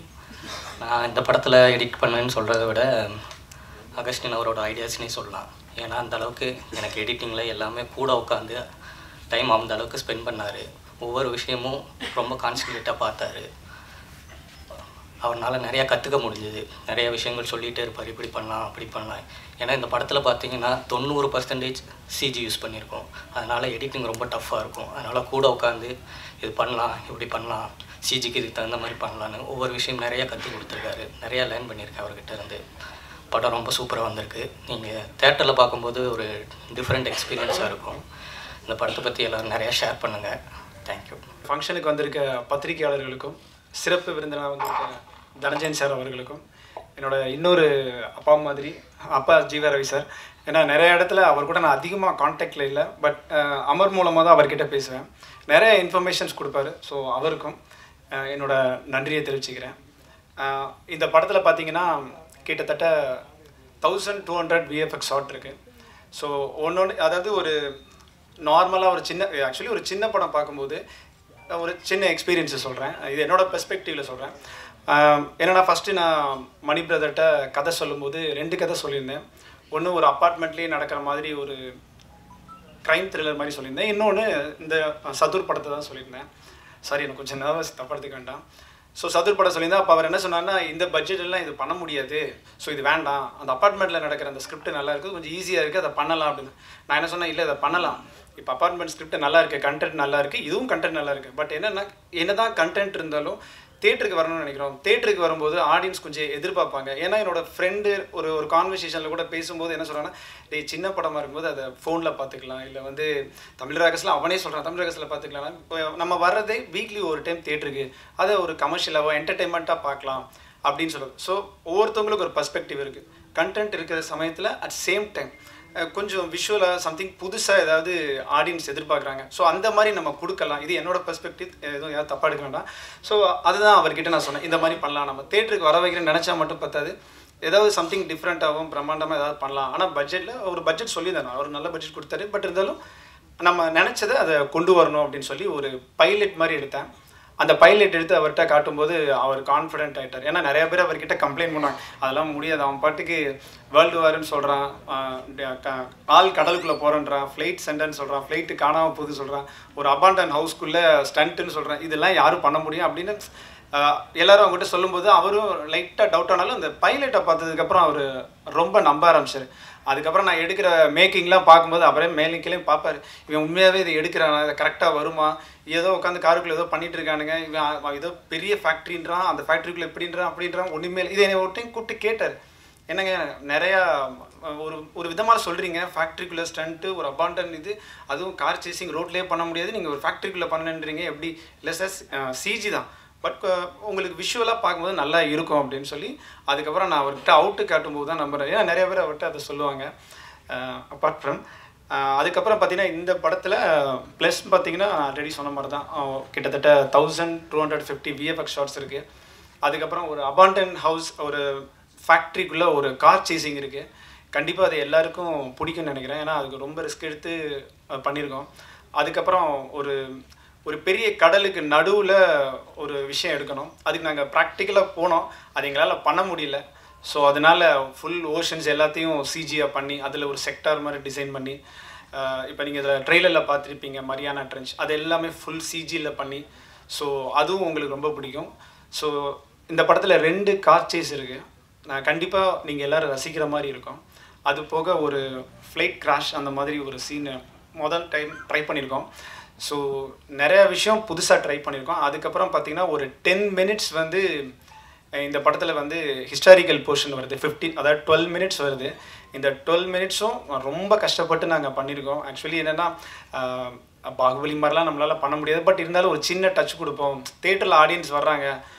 நான் இந்த படத்தில் எடிட் பண்ணேன்னு சொல்கிறத விட அகஸ்டின் அவரோட ஐடியாஸ்னே சொல்லலாம். ஏன்னா அந்த அளவுக்கு எனக்கு எடிட்டிங்கில் எல்லாமே கூட உட்காந்து டைம் அந்த அளவுக்கு ஸ்பெண்ட் பண்ணார். ஒவ்வொரு விஷயமும் ரொம்ப கான்சன்ட்ரேட்டாக பார்த்தாரு. அவரால் நிறையா கற்றுக்க முடிஞ்சுது. நிறைய விஷயங்கள் சொல்லிகிட்டே இருப்பார், இப்படி பண்ணலாம் அப்படி பண்ணலாம். ஏன்னா இந்த படத்தில் பார்த்தீங்கன்னா 90% சிஜி யூஸ் பண்ணியிருக்கோம். அதனால் எடிட்டிங் ரொம்ப டஃப்பாக இருக்கும். அதனால் கூட உட்காந்து இது பண்ணலாம், இப்படி பண்ணலாம், சிஜிக்கு இதுக்கு தகுந்த மாதிரி பண்ணலான்னு ஒவ்வொரு விஷயம் நிறையா கற்றுக் கொடுத்துருக்காரு. நிறையா லேர்ன் பண்ணியிருக்கேன் அவர்கிட்ட இருந்து. படம் ரொம்ப சூப்பராக வந்திருக்கு. நீங்கள் தேட்டரில் பார்க்கும்போது ஒரு டிஃப்ரெண்ட் எக்ஸ்பீரியன்ஸாக இருக்கும். இந்த படத்தை பற்றி எல்லோரும் நிறையா ஷேர் பண்ணுங்கள். தேங்க்யூ. ஃபங்க்ஷனுக்கு வந்திருக்க பத்திரிகையாளர்களுக்கும், சிறப்பு விருந்தினராக வந்திருக்க தனஞ்சயன் சார் அவர்களுக்கும், என்னோட இன்னொரு அப்பா மாதிரி அப்பா ஜீவா ரவி சார். ஏன்னா நிறைய இடத்துல அவர் கூட நான் அதிகமாக கான்டாக்டில் இல்லை, பட் அமர் மூலமாக தான் அவர்கிட்ட பேசுவேன். நிறைய இன்ஃபர்மேஷன்ஸ் கொடுப்பாரு. ஸோ அவருக்கும் என்னோட நன்றியை தெரிவிச்சுக்கிறேன். இந்த படத்தில் பார்த்தீங்கன்னா கிட்டத்தட்ட 1200 VFX ஷாட் இருக்குது. ஸோ ஒன்று அதாவது ஒரு நார்மலாக ஒரு சின்ன ஆக்சுவலி ஒரு சின்ன படம் பார்க்கும்போது ஒரு சின்ன எக்ஸ்பீரியன்ஸை சொல்கிறேன். இது என்னோட பெர்ஸ்பெக்டிவில் சொல்கிறேன். என்னென்னா ஃபஸ்ட்டு நான் மணி பிரதர்கிட்ட கதை சொல்லும்போது 2 கதை சொல்லியிருந்தேன். ஒன்று ஒரு அப்பார்ட்மெண்ட்லேயே நடக்கிற மாதிரி ஒரு க்ரைம் த்ரில்லர் மாதிரி சொல்லியிருந்தேன். இன்னொன்று இந்த சதுர் படத்தை தான் சொல்லியிருந்தேன். சாரி, எனக்கு கொஞ்சம் நர்வஸ், தப்படுத்துக்க வேண்டாம். ஸோ சதுர் படம் சொல்லியிருந்தேன். அப்போ அவர் என்ன சொன்னார்னா, இந்த பட்ஜெட்டெல்லாம் இது பண்ண முடியாது, ஸோ இது வேண்டாம், அந்த அப்பார்ட்மெண்ட்டில் நடக்கிற அந்த ஸ்கிரிப்ட் நல்லா இருக்குது, கொஞ்சம் ஈஸியாக இருக்குது, அதை பண்ணலாம் அப்படின்னு. நான் என்ன சொன்னேன், இல்லை இதை பண்ணலாம், இப்போ அப்பார்ட்மெண்ட் ஸ்கிரிப்ட் நல்லா இருக்குது, கண்டென்ட் நல்லா இருக்குது, இதுவும் கண்டென்ட் நல்லா இருக்குது. பட் என்னென்னா என்ன தான் கண்டென்ட் இருந்தாலும் தேட்டருக்கு வரணும்னு நினைக்கிறோம். தேட்டருக்கு வரும்போது ஆடியன்ஸ் கொஞ்சம் எதிர்பார்ப்பாங்க. ஏன்னா என்னோடய ஃப்ரெண்டு ஒரு கான்வர்சேஷனில் கூட பேசும்போது என்ன சொல்கிறாங்கன்னா, டேய் சின்ன படமாக இருக்கும்போது அதை ஃபோனில் பார்த்துக்கலாம், இல்லை வந்து தமிழ் ராகஸில் அவனே சொல்கிறான் தமிழ் ராகஸில் பார்த்துக்கலாம். இப்போ நம்ம வர்றதே வீக்லி ஒரு டைம் தேட்டருக்கு, அதை ஒரு கமர்ஷியலாக என்டர்டெயின்மெண்ட்டாக பார்க்கலாம் அப்படின்னு சொல்லுது. ஸோ ஒவ்வொருத்தவங்களுக்கு ஒரு பர்ஸ்பெக்டிவ் இருக்குது. கண்டென்ட் இருக்கிற சமயத்தில் அட் சேம் டைம் கொஞ்சம் விஷுவலாக சம்திங் புதுசாக ஏதாவது ஆடியன்ஸ் எதிர்பார்க்குறாங்க. ஸோ அந்த மாதிரி நம்ம கொடுக்கலாம். இது என்னோடய பெர்ஸ்பெக்டிவ், எதுவும் யாரும் தப்பாக எடுக்க வேண்டாம். ஸோ அதுதான் அவர்கிட்ட நான் சொன்னேன், இந்த மாதிரி பண்ணலாம், நம்ம தேட்டருக்கு வர வைக்கிறேன்னு நினச்சா மட்டும் பத்தாது, ஏதாவது சம்திங் டிஃப்ரெண்ட்டாகவும் பிரம்மாண்டமாக ஏதாவது பண்ணலாம். ஆனால் பட்ஜெட்டில் ஒரு பட்ஜெட் சொல்லியிருந்தேன், அவர் நல்ல பட்ஜெட் கொடுத்தாரு. பட் இருந்தாலும் நம்ம நினச்சதை அதை கொண்டு வரணும் அப்படின்னு சொல்லி ஒரு பைலட் மாதிரி எடுத்தேன். அந்த பைலட் எடுத்து அவர்கிட்ட காட்டும்போது அவர் கான்ஃபிடென்ட் ஆகிட்டார். ஏன்னா நிறைய பேர் அவர்கிட்ட கம்ப்ளைண்ட் பண்ணாங்க, அதெல்லாம் முடியாது, அவன் பாட்டுக்கு வேர்ல்டு வார்னு சொல்கிறான், ஆள் கடலுக்குள்ளே போகிறேன்றான், ஃப்ளைட் சென்டர்னு சொல்கிறான், ஃப்ளைட்டு காணாமல் போகுது சொல்கிறான், ஒரு அபாண்டன் ஹவுஸ்க்குள்ளே ஸ்டண்ட்டுன்னு சொல்கிறான், இதெல்லாம் யாரும் பண்ண முடியும் அப்படின்னு எல்லோரும் அவங்ககிட்ட சொல்லும்போது அவரும் லைட்டாக டவுட் ஆனாலும் அந்த பைலட்டை பார்த்ததுக்கப்புறம் அவர் ரொம்ப நம்ப ஆரம்பிச்சார். அதுக்கப்புறம் நான் எடுக்கிற மேக்கிங்லாம் பார்க்கும்போது அப்புறம் மேலிங்கிலையும் பார்ப்பார், இவன் உண்மையாகவே இதை எடுக்கிறான், இதை கரெக்டாக வருமா, ஏதோ உட்காந்து காருக்குள்ளே ஏதோ பண்ணிகிட்டு இருக்கானுங்க, இவன் ஏதோ பெரிய ஃபேக்ட்ரின்றான், அந்த ஃபேக்ட்ரிக்குள்ளே எப்படின்றான் அப்படின்றான், ஒன்றுமே இதை என்னை ஒரு டைம் கூப்பிட்டு கேட்டார், என்னங்க நிறையா ஒரு விதமாக சொல்கிறீங்க, ஃபேக்ட்ரிக்குள்ளே ஸ்டண்ட்டு ஒரு அபாண்டன் இது, அதுவும் கார் சேசிங் ரோட்லேயே பண்ண முடியாது, நீங்கள் ஒரு ஃபேக்ட்ரிக்குள்ளே பண்ணுன்றீங்க, எப்படி இல்லை சார் சிஜி தான், பட் உங்களுக்கு விஷுவலாக பார்க்கும்போது நல்லா இருக்கும் அப்படின்னு சொல்லி அதுக்கப்புறம் நான் அவர்கிட்ட அவுட்டு காட்டும்போது தான் நம்புகிறேன். ஏன்னா நிறைய பேர் அவர்கிட்ட அதை சொல்லுவாங்க. அப்பார்ட் ஃப்ரம் அதுக்கப்புறம் பார்த்தீங்கன்னா இந்த படத்தில் ப்ளஸ் பார்த்தீங்கன்னா ஆல்ரெடி சொன்ன மாதிரி தான் கிட்டத்தட்ட 1250 விஎஃப்எக்ஸ் ஷாட்ஸ் இருக்குது. அதுக்கப்புறம் ஒரு அபாண்டன் ஹவுஸ், ஒரு ஃபேக்ட்ரிக்குள்ளே ஒரு கார் சேசிங் இருக்குது. கண்டிப்பாக அது எல்லாருக்கும் பிடிக்கும்னு நினைக்கிறேன், ஏன்னா அதுக்கு ரொம்ப ரிஸ்க் எடுத்து பண்ணியிருக்கோம். அதுக்கப்புறம் ஒரு பெரிய கடலுக்கு நடுவில் ஒரு விஷயம் எடுக்கணும், அதுக்கு நாங்கள் ப்ராக்டிக்கலாக போனோம், அது எங்களால் பண்ண முடியல. ஸோ அதனால் ஃபுல் ஓஷன்ஸ் எல்லாத்தையும் சிஜியாக பண்ணி அதில் ஒரு செக்டார் மாதிரி டிசைன் பண்ணி, இப்போ நீங்கள் இதில் ட்ரெய்லரில் பார்த்துருப்பீங்க மரியானா ட்ரென்ச், அது எல்லாமே ஃபுல் சிஜியில் பண்ணி, ஸோ அதுவும் உங்களுக்கு ரொம்ப பிடிக்கும். ஸோ இந்த படத்தில் 2 கார் சேஸ் இருக்குது, நான் கண்டிப்பாக நீங்கள் எல்லோரும் ரசிக்கிற மாதிரி இருக்கும். அது போக ஒரு ஃப்ளைட் கிராஷ் அந்த மாதிரி ஒரு சீனை முதல் டைம் ட்ரை பண்ணியிருக்கோம். ஸோ நிறையா விஷயம் புதுசாக ட்ரை பண்ணியிருக்கோம். அதுக்கப்புறம் பார்த்திங்கன்னா ஒரு 10 மினிட்ஸ் வந்து இந்த படத்தில் வந்து ஹிஸ்டாரிக்கல் போர்ஷன் வருது, 15 அதாவது 12 மினிட்ஸ் வருது. இந்த 12 மினிட்ஸும் ரொம்ப கஷ்டப்பட்டு நாங்கள் பண்ணியிருக்கோம். ஆக்சுவலி என்னென்னா பாகுபலி மாதிரிலாம் நம்மளால் பண்ண முடியாது, பட் இருந்தாலும் ஒரு சின்ன டச் கொடுப்போம். தேட்டரில் ஆடியன்ஸ் வர்றாங்க,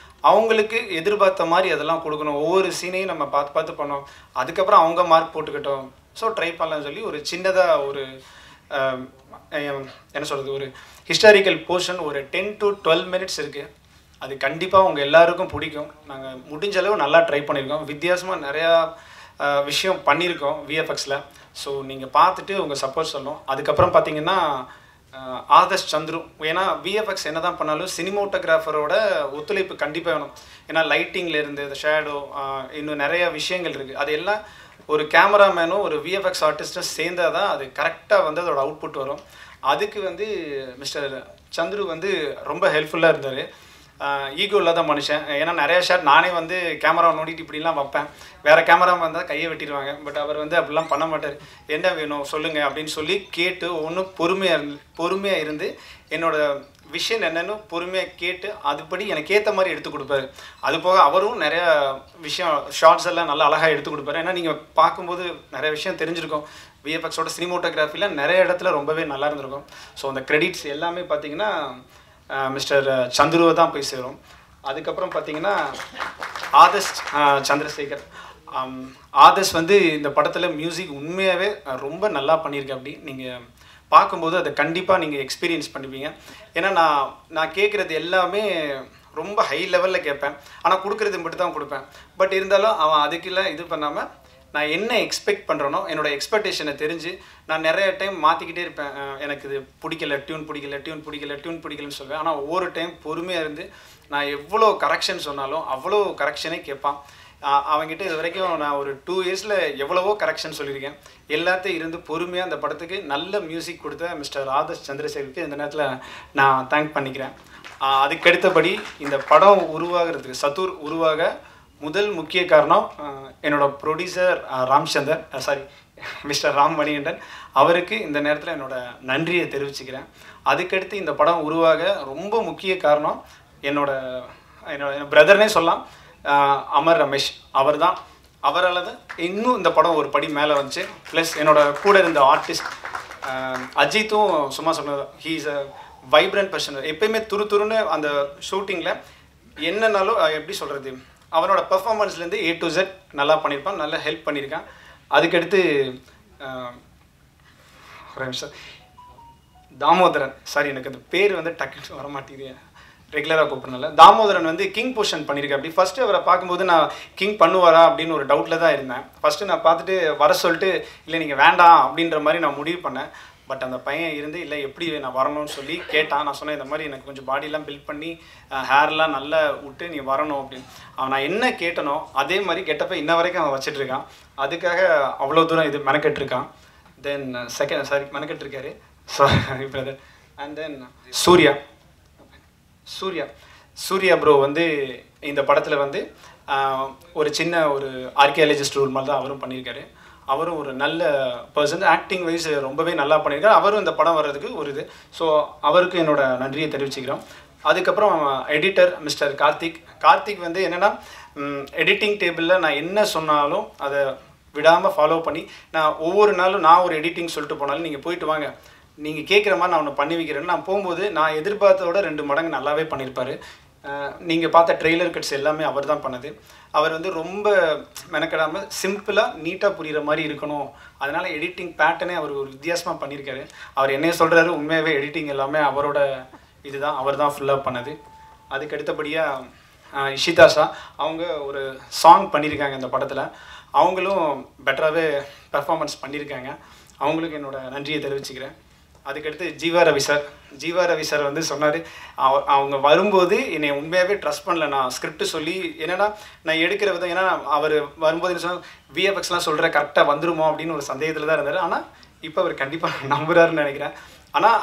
அவங்களுக்கு எதிர்பார்த்த மாதிரி அதெல்லாம் கொடுக்கணும், ஒவ்வொரு சீனையும் நம்ம பார்த்து பண்ணோம், அதுக்கப்புறம் அவங்க மார்க் போட்டுக்கிட்டோம். ஸோ ட்ரை பண்ணலாம்னு சொல்லி ஒரு சின்னதாக ஒரு என்ன சொல்கிறது, ஒரு ஹிஸ்டாரிக்கல் போர்ஷன் ஒரு 10 to 12 மினிட்ஸ் இருக்குது. அது கண்டிப்பாக உங்கள் எல்லாருக்கும் பிடிக்கும். நாங்கள் முடிஞ்ச அளவு நல்லா ட்ரை பண்ணியிருக்கோம், வித்தியாசமாக நிறையா விஷயம் பண்ணியிருக்கோம் விஎஃப்எக்ஸில். ஸோ நீங்கள் பார்த்துட்டு உங்கள் சப்போர்ட் சொல்லணும். அதுக்கப்புறம் பார்த்தீங்கன்னா ஆதர்ஷ் சந்துரு, ஏன்னா விஎஃப்எக்ஸ் என்ன தான் பண்ணாலும் சினிமோட்டோகிராஃபரோட ஒத்துழைப்பு கண்டிப்பாக வேணும். ஏன்னா லைட்டிங்லேருந்து இந்த ஷேடோ இன்னும் நிறைய விஷயங்கள் இருக்குது, அது எல்லாம் ஒரு கேமராமேனும் ஒரு விஎஃப்எக்ஸ் ஆர்டிஸ்ட்டும் சேர்ந்தால் தான் அது கரெக்டாக வந்து அதோட அவுட்புட் வரும். அதுக்கு வந்து மிஸ்டர் சந்துரு வந்து ரொம்ப ஹெல்ப்ஃபுல்லாக இருந்தார். ஈகோ இல்லாத மனுஷன், ஏன்னா நிறையா ஷாட் நானே வந்து கேமரா நோண்டிட்டு இப்படிலாம் வைப்பேன், வேறு கேமரா வந்தால் கையை வெட்டிடுவாங்க, பட் அவர் வந்து அப்படிலாம் பண்ண மாட்டார். என்ன வேணும் சொல்லுங்கள் அப்படின்னு சொல்லி கேட்டு ஒன்றும் பொறுமையாக இருந்து என்னோடய விஷயம் என்னென்னு பொறுமையாக கேட்டு அதுபடி எனக்கு ஏற்ற மாதிரி எடுத்து கொடுப்பாரு. அது போக அவரும் நிறையா விஷயம் ஷார்ட்ஸ் எல்லாம் நல்லா அழகாக எடுத்து கொடுப்பாரு. ஏன்னா நீங்கள் பார்க்கும்போது நிறைய விஷயம் தெரிஞ்சிருக்கும், விஎஃப்எக்ஸோட சினிமோட்டோகிராஃபியில் நிறைய இடத்துல ரொம்பவே நல்லா இருந்திருக்கும். ஸோ அந்த கிரெடிட்ஸ் எல்லாமே பார்த்தீங்கன்னா மிஸ்டர் சந்துருவை தான் போய் சேரும். அதுக்கப்புறம் பார்த்தீங்கன்னா ஆதர்ஷ் சந்திரசேகர், ஆதர்ஷ் வந்து இந்த படத்தில் மியூசிக் உண்மையாகவே ரொம்ப நல்லா பண்ணியிருக்கேன். அப்படி நீங்கள் பார்க்கும்போது அதை கண்டிப்பாக நீங்கள் எக்ஸ்பீரியன்ஸ் பண்ணுவீங்க. ஏன்னா நான் கேட்குறது எல்லாமே ரொம்ப ஹை லெவலில் கேட்பேன், ஆனால் கொடுக்குறது மட்டும் தான் கொடுப்பேன். பட் இருந்தாலும் அவன் அதுக்கெல்லாம் இது பண்ணாமல் நான் என்ன எக்ஸ்பெக்ட் பண்ணுறேனோ என்னோடய எக்ஸ்பெக்டேஷனை தெரிஞ்சு நான் நிறைய டைம் மாற்றிக்கிட்டே இருப்பேன். எனக்கு இது பிடிக்கல, டியூன் பிடிக்கலன்னு சொல்லுவேன். ஆனால் ஒவ்வொரு டைம் பொறுமையாக இருந்து நான் எவ்வளோ கரெக்ஷன் சொன்னாலும் அவ்வளோ கரெக்ஷனே கேட்பான். அவங்ககிட்ட இது வரைக்கும் நான் ஒரு 2 இயர்ஸில் எவ்வளவோ கரெக்ஷன் சொல்லியிருக்கேன். எல்லாத்தையும் இருந்து பொறுமையாக அந்த படத்துக்கு நல்ல மியூசிக் கொடுத்த மிஸ்டர் ஆதர்ஷ் சந்திரசேகருக்கு இந்த நேரத்தில் நான் தேங்க் பண்ணிக்கிறேன். அதுக்கடுத்தபடி இந்த படம் உருவாகிறதுக்கு, சதுர் உருவாக முதல் முக்கிய காரணம் என்னோட ப்ரொடியூசர் மிஸ்டர் ராம் மணிகண்டன். அவருக்கு இந்த நேரத்தில் என்னோட நன்றியை தெரிவிச்சுக்கிறேன். அதுக்கடுத்து இந்த படம் உருவாக ரொம்ப முக்கிய காரணம் என்னோட பிரதர்னே சொல்லலாம், அமர் ரமேஷ். அவரால் தான் இன்னும் இந்த படம் ஒரு படி மேலே வந்துச்சு. ப்ளஸ் என்னோட கூட இருந்த ஆர்டிஸ்ட் அஜித்தும் சும்மா சொன்னது, he is a vibrant person. எப்பயுமே துருன்னு அந்த ஷூட்டிங்கில் என்னன்னாலும் எப்படி சொல்கிறது, அவனோட பெர்ஃபார்மன்ஸ்லேருந்து A to Z நல்லா பண்ணியிருப்பான், நல்லா ஹெல்ப் பண்ணியிருக்கான். அதுக்கடுத்து தாமோதரன், எனக்கு அந்த பேர் வந்து டக்குன்னு வர மாட்டேங்குது, ரெகுலராக கூப்பிட்றனால. தாமோதரன் வந்து கிங் பொசிஷன் பண்ணியிருக்கேன். அப்படி ஃபஸ்ட்டு அவரை பார்க்கும்போது நான் கிங் பண்ணுவாரா அப்படின்னு ஒரு டவுட்டில் தான் இருந்தேன். ஃபஸ்ட்டு நான் பார்த்துட்டு வர சொல்லிட்டு இல்லை நீங்கள் வேண்டாம் அப்படின்ற மாதிரி நான் முடிவு பண்ணேன். பட் அந்த பையன் இருந்து இல்லை எப்படி நான் வரணும்னு சொல்லி கேட்டான். நான் சொன்னேன் இந்த மாதிரி எனக்கு கொஞ்சம் பாடியெல்லாம் பில்ட் பண்ணி ஹேர்லாம் நல்லா விட்டு நீ வரணும் அப்படின்னு. அவன் நான் என்ன கேட்டனோ அதே மாதிரி கெட்டப்போ இன்ன வரைக்கும் அவன் வச்சிட்ருக்கான். அதுக்காக அவ்வளோ தூரம் இது மெனக்கெட்டுருக்கான். தென் மெனக்கெட்டுருக்காரு brother. And then Surya bro வந்து இந்த படத்தில் வந்து ஒரு சின்ன ஒரு ஆர்கியாலஜிஸ்ட் ரோல் மாதிரி தான் அவரும் பண்ணியிருக்காரு. அவரும் ஒரு நல்ல பர்சன், ஆக்டிங் வைஸ் ரொம்பவே நல்லா பண்ணியிருக்காரு. அவரும் இந்த படம் வர்றதுக்கு ஒரு இது. ஸோ அவருக்கு என்னோட நன்றியை தெரிவிச்சுக்கிறோம். அதுக்கப்புறம் எடிட்டர் மிஸ்டர் கார்த்திக் வந்து என்னென்னா எடிட்டிங் டேபிளில் நான் என்ன சொன்னாலும் அதை விடாமல் ஃபாலோ பண்ணி நான் ஒவ்வொரு நாளும் நான் ஒரு எடிட்டிங் சொல்லிட்டு போனாலும் நீங்கள் போயிட்டு வாங்க, நீங்கள் கேட்குற மாதிரி நான் ஒன்று பண்ணி வைக்கிறேன்னு நான் போகும்போது நான் எதிர்பார்த்தோட 2 மடங்கு நல்லாவே பண்ணியிருப்பார். நீங்கள் பார்த்த ட்ரெய்லர் கட்ஸ் எல்லாமே அவர் தான் பண்ணது. அவர் வந்து ரொம்ப மெனக்கெடாமல் சிம்பிளாக நீட்டாக புரிகிற மாதிரி இருக்கணும், அதனால் எடிட்டிங் பேட்டர்னே அவர் ஒரு வித்தியாசமாக பண்ணியிருக்காரு. அவர் என்னைய சொல்கிறாரு, உண்மையாகவே எடிட்டிங் எல்லாமே அவரோட இதுதான், அவர் தான் ஃபுல்லாக பண்ணது. அதுக்கு அடுத்தபடியாக இஷிதாஷா அவங்க ஒரு சாங் பண்ணியிருக்காங்க இந்த படத்தில். அவங்களும் பெட்டராகவே பெர்ஃபார்மன்ஸ் பண்ணியிருக்காங்க. அவங்களுக்கு என்னோட நன்றியை தெரிவிச்சுக்கிறேன். அதுக்கடுத்து ஜீவா ரவி சார் வந்து சொன்னார், அவங்க வரும்போது என்னை உண்மையாகவே ட்ரஸ்ட் பண்ணல. நான் ஸ்கிரிப்ட் சொல்லி என்னென்னா நான் எடுக்கிற விதம், ஏன்னா அவர் வரும்போது என்ன சொன்னால் விஎஃப்எக்ஸ்லாம் சொல்கிற கரெக்டாக வந்துருமோ அப்படின்னு ஒரு சந்தேகத்தில் தான் இருந்தார். ஆனால் இப்போ அவர் கண்டிப்பாக நம்புறாருன்னு நினைக்கிறேன். ஆனால்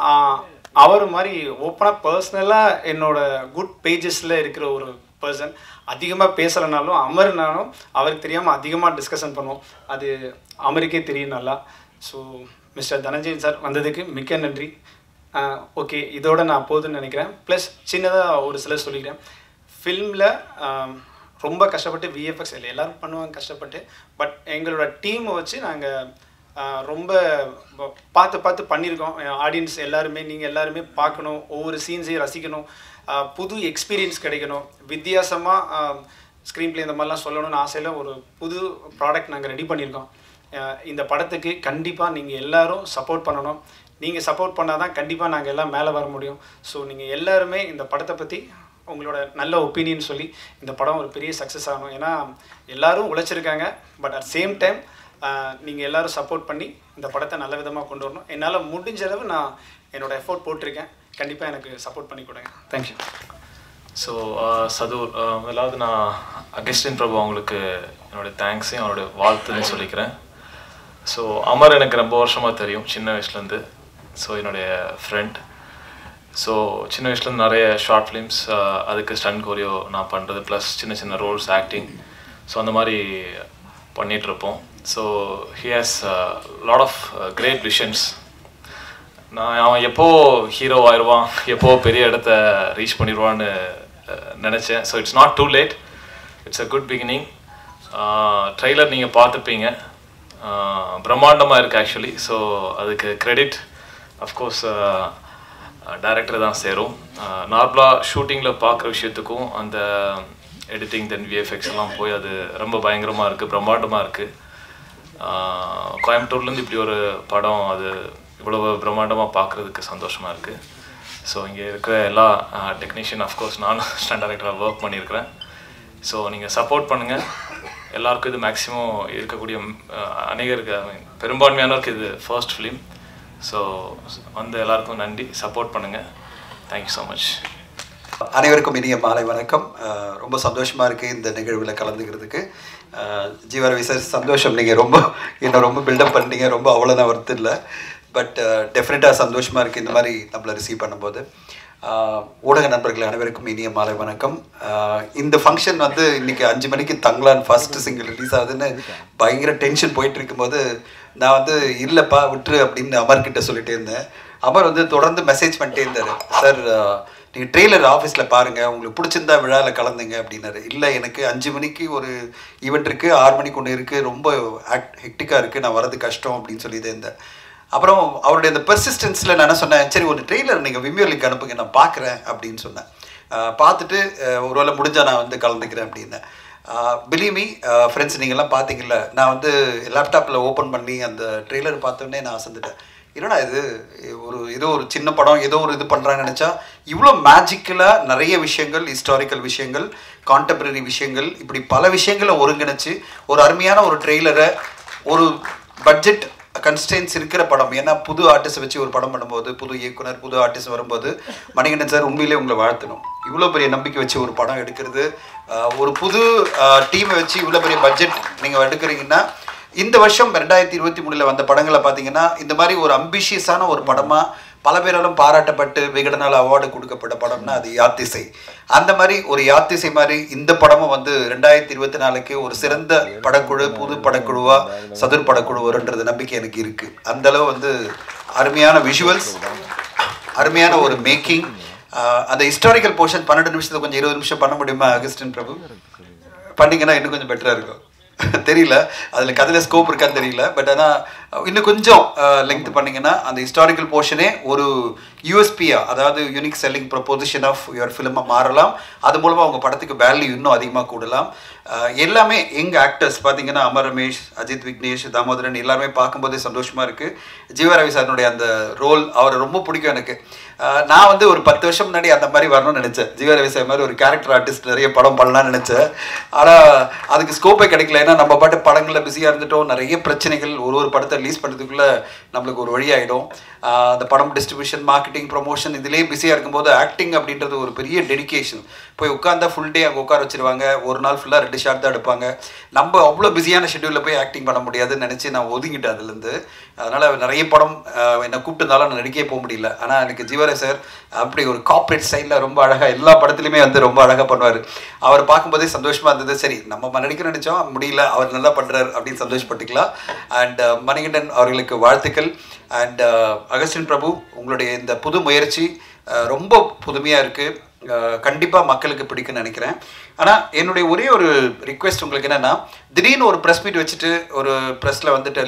அவர் மாதிரி ஓப்பனாக பர்சனலாக என்னோட குட் பேஜஸில் இருக்கிற ஒரு பர்சன். அதிகமாக பேசலைனாலும் அமர்னாலும் அவருக்கு தெரியாமல் அதிகமாக டிஸ்கஷன் பண்ணுவோம், அது அமருக்கே தெரியும் நல்லா. ஸோ மிஸ்டர் தனஞ்சயன் சார் வந்ததுக்கு மிக்க நன்றி. ஓகே, இதோட நான் போதுன்னு நினைக்கிறேன். ப்ளஸ் சின்னதாக ஒரு சிலர் சொல்லிக்கிறேன், ஃபில்மில் ரொம்ப கஷ்டப்பட்டு விஎஃப்எக்ஸ் இல்லை எல்லோரும் பண்ணுவாங்க கஷ்டப்பட்டு, பட் எங்களோட டீமை வச்சு நாங்கள் ரொம்ப பார்த்து பண்ணியிருக்கோம். ஆடியன்ஸ் எல்லாருமே, நீங்கள் எல்லாருமே பார்க்கணும், ஒவ்வொரு சீன்ஸையும் ரசிக்கணும், புது எக்ஸ்பீரியன்ஸ் கிடைக்கணும், வித்தியாசமாக ஸ்க்ரீன் பிளே இந்த மாதிரிலாம் சொல்லணும்னு ஆசையில் ஒரு புது ப்ராடக்ட் நாங்கள் ரெடி பண்ணியிருக்கோம். இந்த படத்துக்கு கண்டிப்பாக நீங்கள் எல்லோரும் சப்போர்ட் பண்ணணும். நீங்கள் சப்போர்ட் பண்ணால் தான் கண்டிப்பாக நாங்கள் எல்லாம் மேலே வர முடியும். ஸோ நீங்கள் எல்லாருமே இந்த படத்தை பற்றி உங்களோட நல்ல ஒப்பீனியன் சொல்லி இந்த படம் ஒரு பெரிய சக்ஸஸ் ஆகணும். ஏன்னா எல்லோரும் உழைச்சிருக்காங்க, பட் அட் சேம் டைம் நீங்கள் எல்லோரும் சப்போர்ட் பண்ணி இந்த படத்தை நல்ல விதமாக கொண்டு வரணும். என்னால் முடிஞ்ச அளவு நான் என்னோடய எஃபோர்ட் போட்டிருக்கேன், கண்டிப்பாக எனக்கு சப்போர்ட் பண்ணி கொடுங்க. தேங்க்யூ. ஸோ சதுர், முதலாவது நான் அகஸ்டின் பிரபு அவங்களுக்கு என்னோடய தேங்க்ஸையும் அவருடைய வாழ்த்துன்னு சொல்லிக்கிறேன். ஸோ அமர் எனக்கு ரொம்ப வருஷமாக தெரியும், சின்ன வயசுலேருந்து. ஸோ என்னுடைய ஃப்ரெண்ட். ஸோ சின்ன வயசுலேருந்து நிறைய ஷார்ட் ஃபிலிம்ஸ், அதுக்கு ஸ்டன் கோரியோ நான் பண்ணுறது, ப்ளஸ் சின்ன ரோல்ஸ், ஆக்டிங், ஸோ அந்த மாதிரி பண்ணிகிட்ருப்போம். So he has lot of great visions. அவன் எப்போ ஹீரோ ஆயிடுவான், எப்போ பெரிய இடத்த ரீச் பண்ணிடுவான்னு நினச்சேன். So it's not too late, it's a good beginning. Trailer நீங்கள் பார்த்துப்பீங்க, பிரம்மாண்டமாக இருக்குது ஆக்சுவலி. ஸோ அதுக்கு கிரெடிட் அஃப்கோர்ஸ் டைரக்டர் தான் சேரும். நார்மலாக ஷூட்டிங்கில் பார்க்குற விஷயத்துக்கும் அந்த எடிட்டிங் தென் விஎஃப்எக்ஸ் எல்லாம் போய் அது ரொம்ப பயங்கரமாக இருக்குது, பிரம்மாண்டமாக இருக்குது. கோயம்புத்தூர்லேருந்து இப்படி ஒரு படம் அது இவ்வளோ பிரம்மாண்டமாக பார்க்குறதுக்கு சந்தோஷமாக இருக்குது. ஸோ இங்கே இருக்கிற எல்லா டெக்னீஷியன், அஃப்கோர்ஸ் நானும் ஸ்டன் டைரக்டராக ஒர்க் பண்ணியிருக்கிறேன். ஸோ நீங்கள் சப்போர்ட் பண்ணுங்கள். எல்லாருக்கும் இது மேக்ஸிமம் இருக்கக்கூடிய அநேகருக்கு பெரும்பான்மையானவருக்கு இது ஃபர்ஸ்ட் ஃபிலிம். ஸோ வந்து எல்லாருக்கும் நன்றி, சப்போர்ட் பண்ணுங்கள். Thank you so much. அனைவருக்கும் இனிய மாலை வணக்கம். ரொம்ப சந்தோஷமாக இருக்குது இந்த நிகழ்வில் கலந்துக்கிறதுக்கு. ஜீவா ரவி சார், சந்தோஷம். நீங்கள் என்னை ரொம்ப பில்டப் பண்ணிட்டீங்க. ரொம்ப அவ்வளோதான் வருது இல்லை, பட் டெஃபினட்டாக சந்தோஷமாக இருக்குது இந்த மாதிரி நம்மளை ரிசீவ் பண்ணும்போது. ஊடக நண்பர்கள் அனைவருக்கும் இனிய மாலை வணக்கம். இந்த ஃபங்க்ஷன் வந்து இன்றைக்கி 5 மணிக்கு தங்கலான் ஃபஸ்ட்டு சிங்கிள் ரிலீஸ் ஆகுதுன்னு பயங்கர டென்ஷன் போயிட்டு இருக்கும்போது நான் வந்து இல்லைப்பா விட்டுரு அப்படின்னு அமர்கிட்ட சொல்லிட்டே இருந்தேன். அமர் வந்து தொடர்ந்து மெசேஜ் பண்ணிட்டே இருந்தார். சார் நீங்கள் ட்ரெய்லர் ஆஃபீஸில் பாருங்கள், உங்களுக்கு பிடிச்சிருந்தா விழாவில் கலந்துங்க அப்படின்னாரு. இல்லை, எனக்கு 5 மணிக்கு ஒரு ஈவெண்ட் இருக்குது, 6 மணிக்கு ஒன்று இருக்குது, ரொம்ப ஹெக்டிக்காக இருக்குது, நான் வரது கஷ்டம் அப்படின்னு சொல்லிட்டே இருந்தேன். அப்புறம் அவருடைய அந்த பெர்சிஸ்டன்ஸில் நான் என்ன சொன்னேன், சரி ஒரு ட்ரெய்லர் நீங்கள் விமியர் லிங்க் அனுப்புங்க, நான் பார்க்குறேன் அப்படின்னு சொன்னேன். பார்த்துட்டு ஒருவேளை முடிஞ்சால் நான் வந்து கலந்துக்கிறேன் அப்படின்னேன். பிலீவ் மீ ஃப்ரெண்ட்ஸ், நீங்கள்லாம் பார்த்தீங்கல்ல, நான் வந்து லேப்டாப்பில் ஓப்பன் பண்ணி அந்த ட்ரெய்லர் பார்த்தோன்னே நான் அசந்துட்டேன். என்னடா இது, ஏதோ ஒரு சின்ன படம், ஏதோ ஒரு இது பண்ணுறாங்கன்னு நினச்சா இவ்வளோ மேஜிக்கலாக நிறைய விஷயங்கள், ஹிஸ்டாரிக்கல் விஷயங்கள், கான்டெம்பரரி விஷயங்கள், இப்படி பல விஷயங்களை ஒருங்கிணைச்சு ஒரு அருமையான ஒரு ட்ரெய்லரை, ஒரு பட்ஜெட் கன்ஸ்டன்ஸ் இருக்கிற படம். ஏன்னா புது ஆர்டிஸ்ட் வச்சு ஒரு படம் பண்ணும்போது, புது இயக்குனர், புது ஆர்டிஸ்ட் வரும்போது, மணிகண்டன் சார் உண்மையிலே உங்களை வாழ்த்தணும். இவ்வளோ பெரிய நம்பிக்கை வச்சு ஒரு படம் எடுக்கிறது, ஒரு புது டீமை வச்சு இவ்வளோ பெரிய பட்ஜெட் நீங்கள் எடுக்கிறீங்கன்னா, இந்த வருஷம் 2023 வந்த படங்களை பார்த்தீங்கன்னா இந்த மாதிரி ஒரு அம்பிஷியஸான ஒரு படமாக பல பேராலும் பாராட்டப்பட்டு விகடனால் அவார்டு கொடுக்கப்பட்ட படம்னா அது யாத்திசை. அந்த மாதிரி ஒரு யாத்திசை மாதிரி இந்த படமும் வந்து 2024க்கு ஒரு சிறந்த படக்குழு, புது படக்குழுவாக சதுர் படக்குழு வருன்றது நம்பிக்கை எனக்கு இருக்குது. அந்தளவு வந்து அருமையான விஷுவல்ஸ், அருமையான ஒரு மேக்கிங். அந்த ஹிஸ்டாரிக்கல் போர்ஷன் 12 நிமிஷத்தில் கொஞ்சம் 20 நிமிஷம் பண்ண முடியுமா அகஸ்டின் பிரபு? பண்ணிங்கன்னா இன்னும் கொஞ்சம் பெட்டராக இருக்கும். தெரியல, அதில் கதையில் ஸ்கோப் இருக்கான்னு தெரியல, பட் ஆனால் இன்னும் கொஞ்சம் லெங்க் பண்ணிங்கன்னா அந்த ஹிஸ்டாரிக்கல் போர்ஷனே ஒரு யூஎஸ்பியாக, அதாவது unique selling proposition of your ஃபிலிமாக மாறலாம். அது மூலமாக அவங்க படத்துக்கு வேல்யூ இன்னும் அதிகமாக கூடலாம். எல்லாமே எங்கள் ஆக்டர்ஸ் பார்த்தீங்கன்னா அமர் ரமேஷ், அஜித் விக்னேஷ், தாமோதரன் எல்லாருமே பார்க்கும்போதே சந்தோஷமாக இருக்குது. ஜீவா ரவி சாரனுடைய அந்த ரோல் அவரை ரொம்ப பிடிக்கும் எனக்கு. நான் வந்து ஒரு 10 வருஷம் முன்னாடி அந்த மாதிரி வரணும்னு நினச்சேன். ஜீவா ரவி சார் மாதிரி ஒரு கேரக்டர் ஆர்டிஸ்ட் நிறைய படம் பண்ணலாம்னு நினச்சேன். ஆனால் அதுக்கு ஸ்கோப்பே கிடைக்கல. ஏன்னா நம்ம பாட்டு படங்களில் பிஸியாக இருந்துட்டோம். நிறைய பிரச்சனைகள், ஒரு படத்தை ரிலீஸ் பண்ணுறதுக்குள்ளே நம்மளுக்கு ஒரு வழியாகிடும். அந்த படம் டிஸ்ட்ரிபியூஷன், மார்க்கெட்டிங், ப்ரொமோஷன் இதிலே பிஸியாக இருக்கும்போது ஆக்டிங் அப்படின்றது ஒரு பெரிய டெடிக்கேஷன். போய் உட்காந்தா ஃபுல் டே அங்கே உட்கார வச்சுருவாங்க, ஒரு நாள் ஃபுல்லாக 2 ஷாட் தான் எடுப்பாங்க. நம்ம அவ்வளோ பிஸியான ஷெட்யூலில் போய் ஆக்டிங் பண்ண முடியாதுன்னு நினச்சி நான் ஒதுங்கிட்டேன் அதுலேருந்து. அதனால் நிறைய படம் என்னை கூப்பிட்டுருந்தாலும் நான் நடிக்கவே போக முடியல. ஆனால் எனக்கு ஜீவா சார் அப்படி ஒரு கார்ப்பரேட் ஸ்டைலில் ரொம்ப அழகாக எல்லா படத்துலையுமே வந்து ரொம்ப அழகாக பண்ணுவார். அவர் பார்க்கும்போதே சந்தோஷமாக இருந்தது. சரி, நம்ம நடிக்க நினச்சோம், முடியல, அவர் நல்லா பண்ணுறார் அப்படின்னு சந்தோஷப்பட்டுக்கலாம். அண்ட் மணிகண்டன் அவர்களுக்கு வாழ்த்துக்கள். அண்ட் அகஸ்டின் பிரபு, உங்களுடைய இந்த புது முயற்சி ரொம்ப புதுமையாக இருக்குது. கண்டிப்பாக மக்களுக்கு பிடிக்குன்னு நினைக்கிறேன். ஆனால் என்னுடைய ஒரே ஒரு ரிக்வெஸ்ட் உங்களுக்கு என்னென்னா, திடீர்னு ஒரு ப்ரெஸ் மீட் வச்சுட்டு ஒரு ப்ரெஸ்ஸில் வந்துட்டு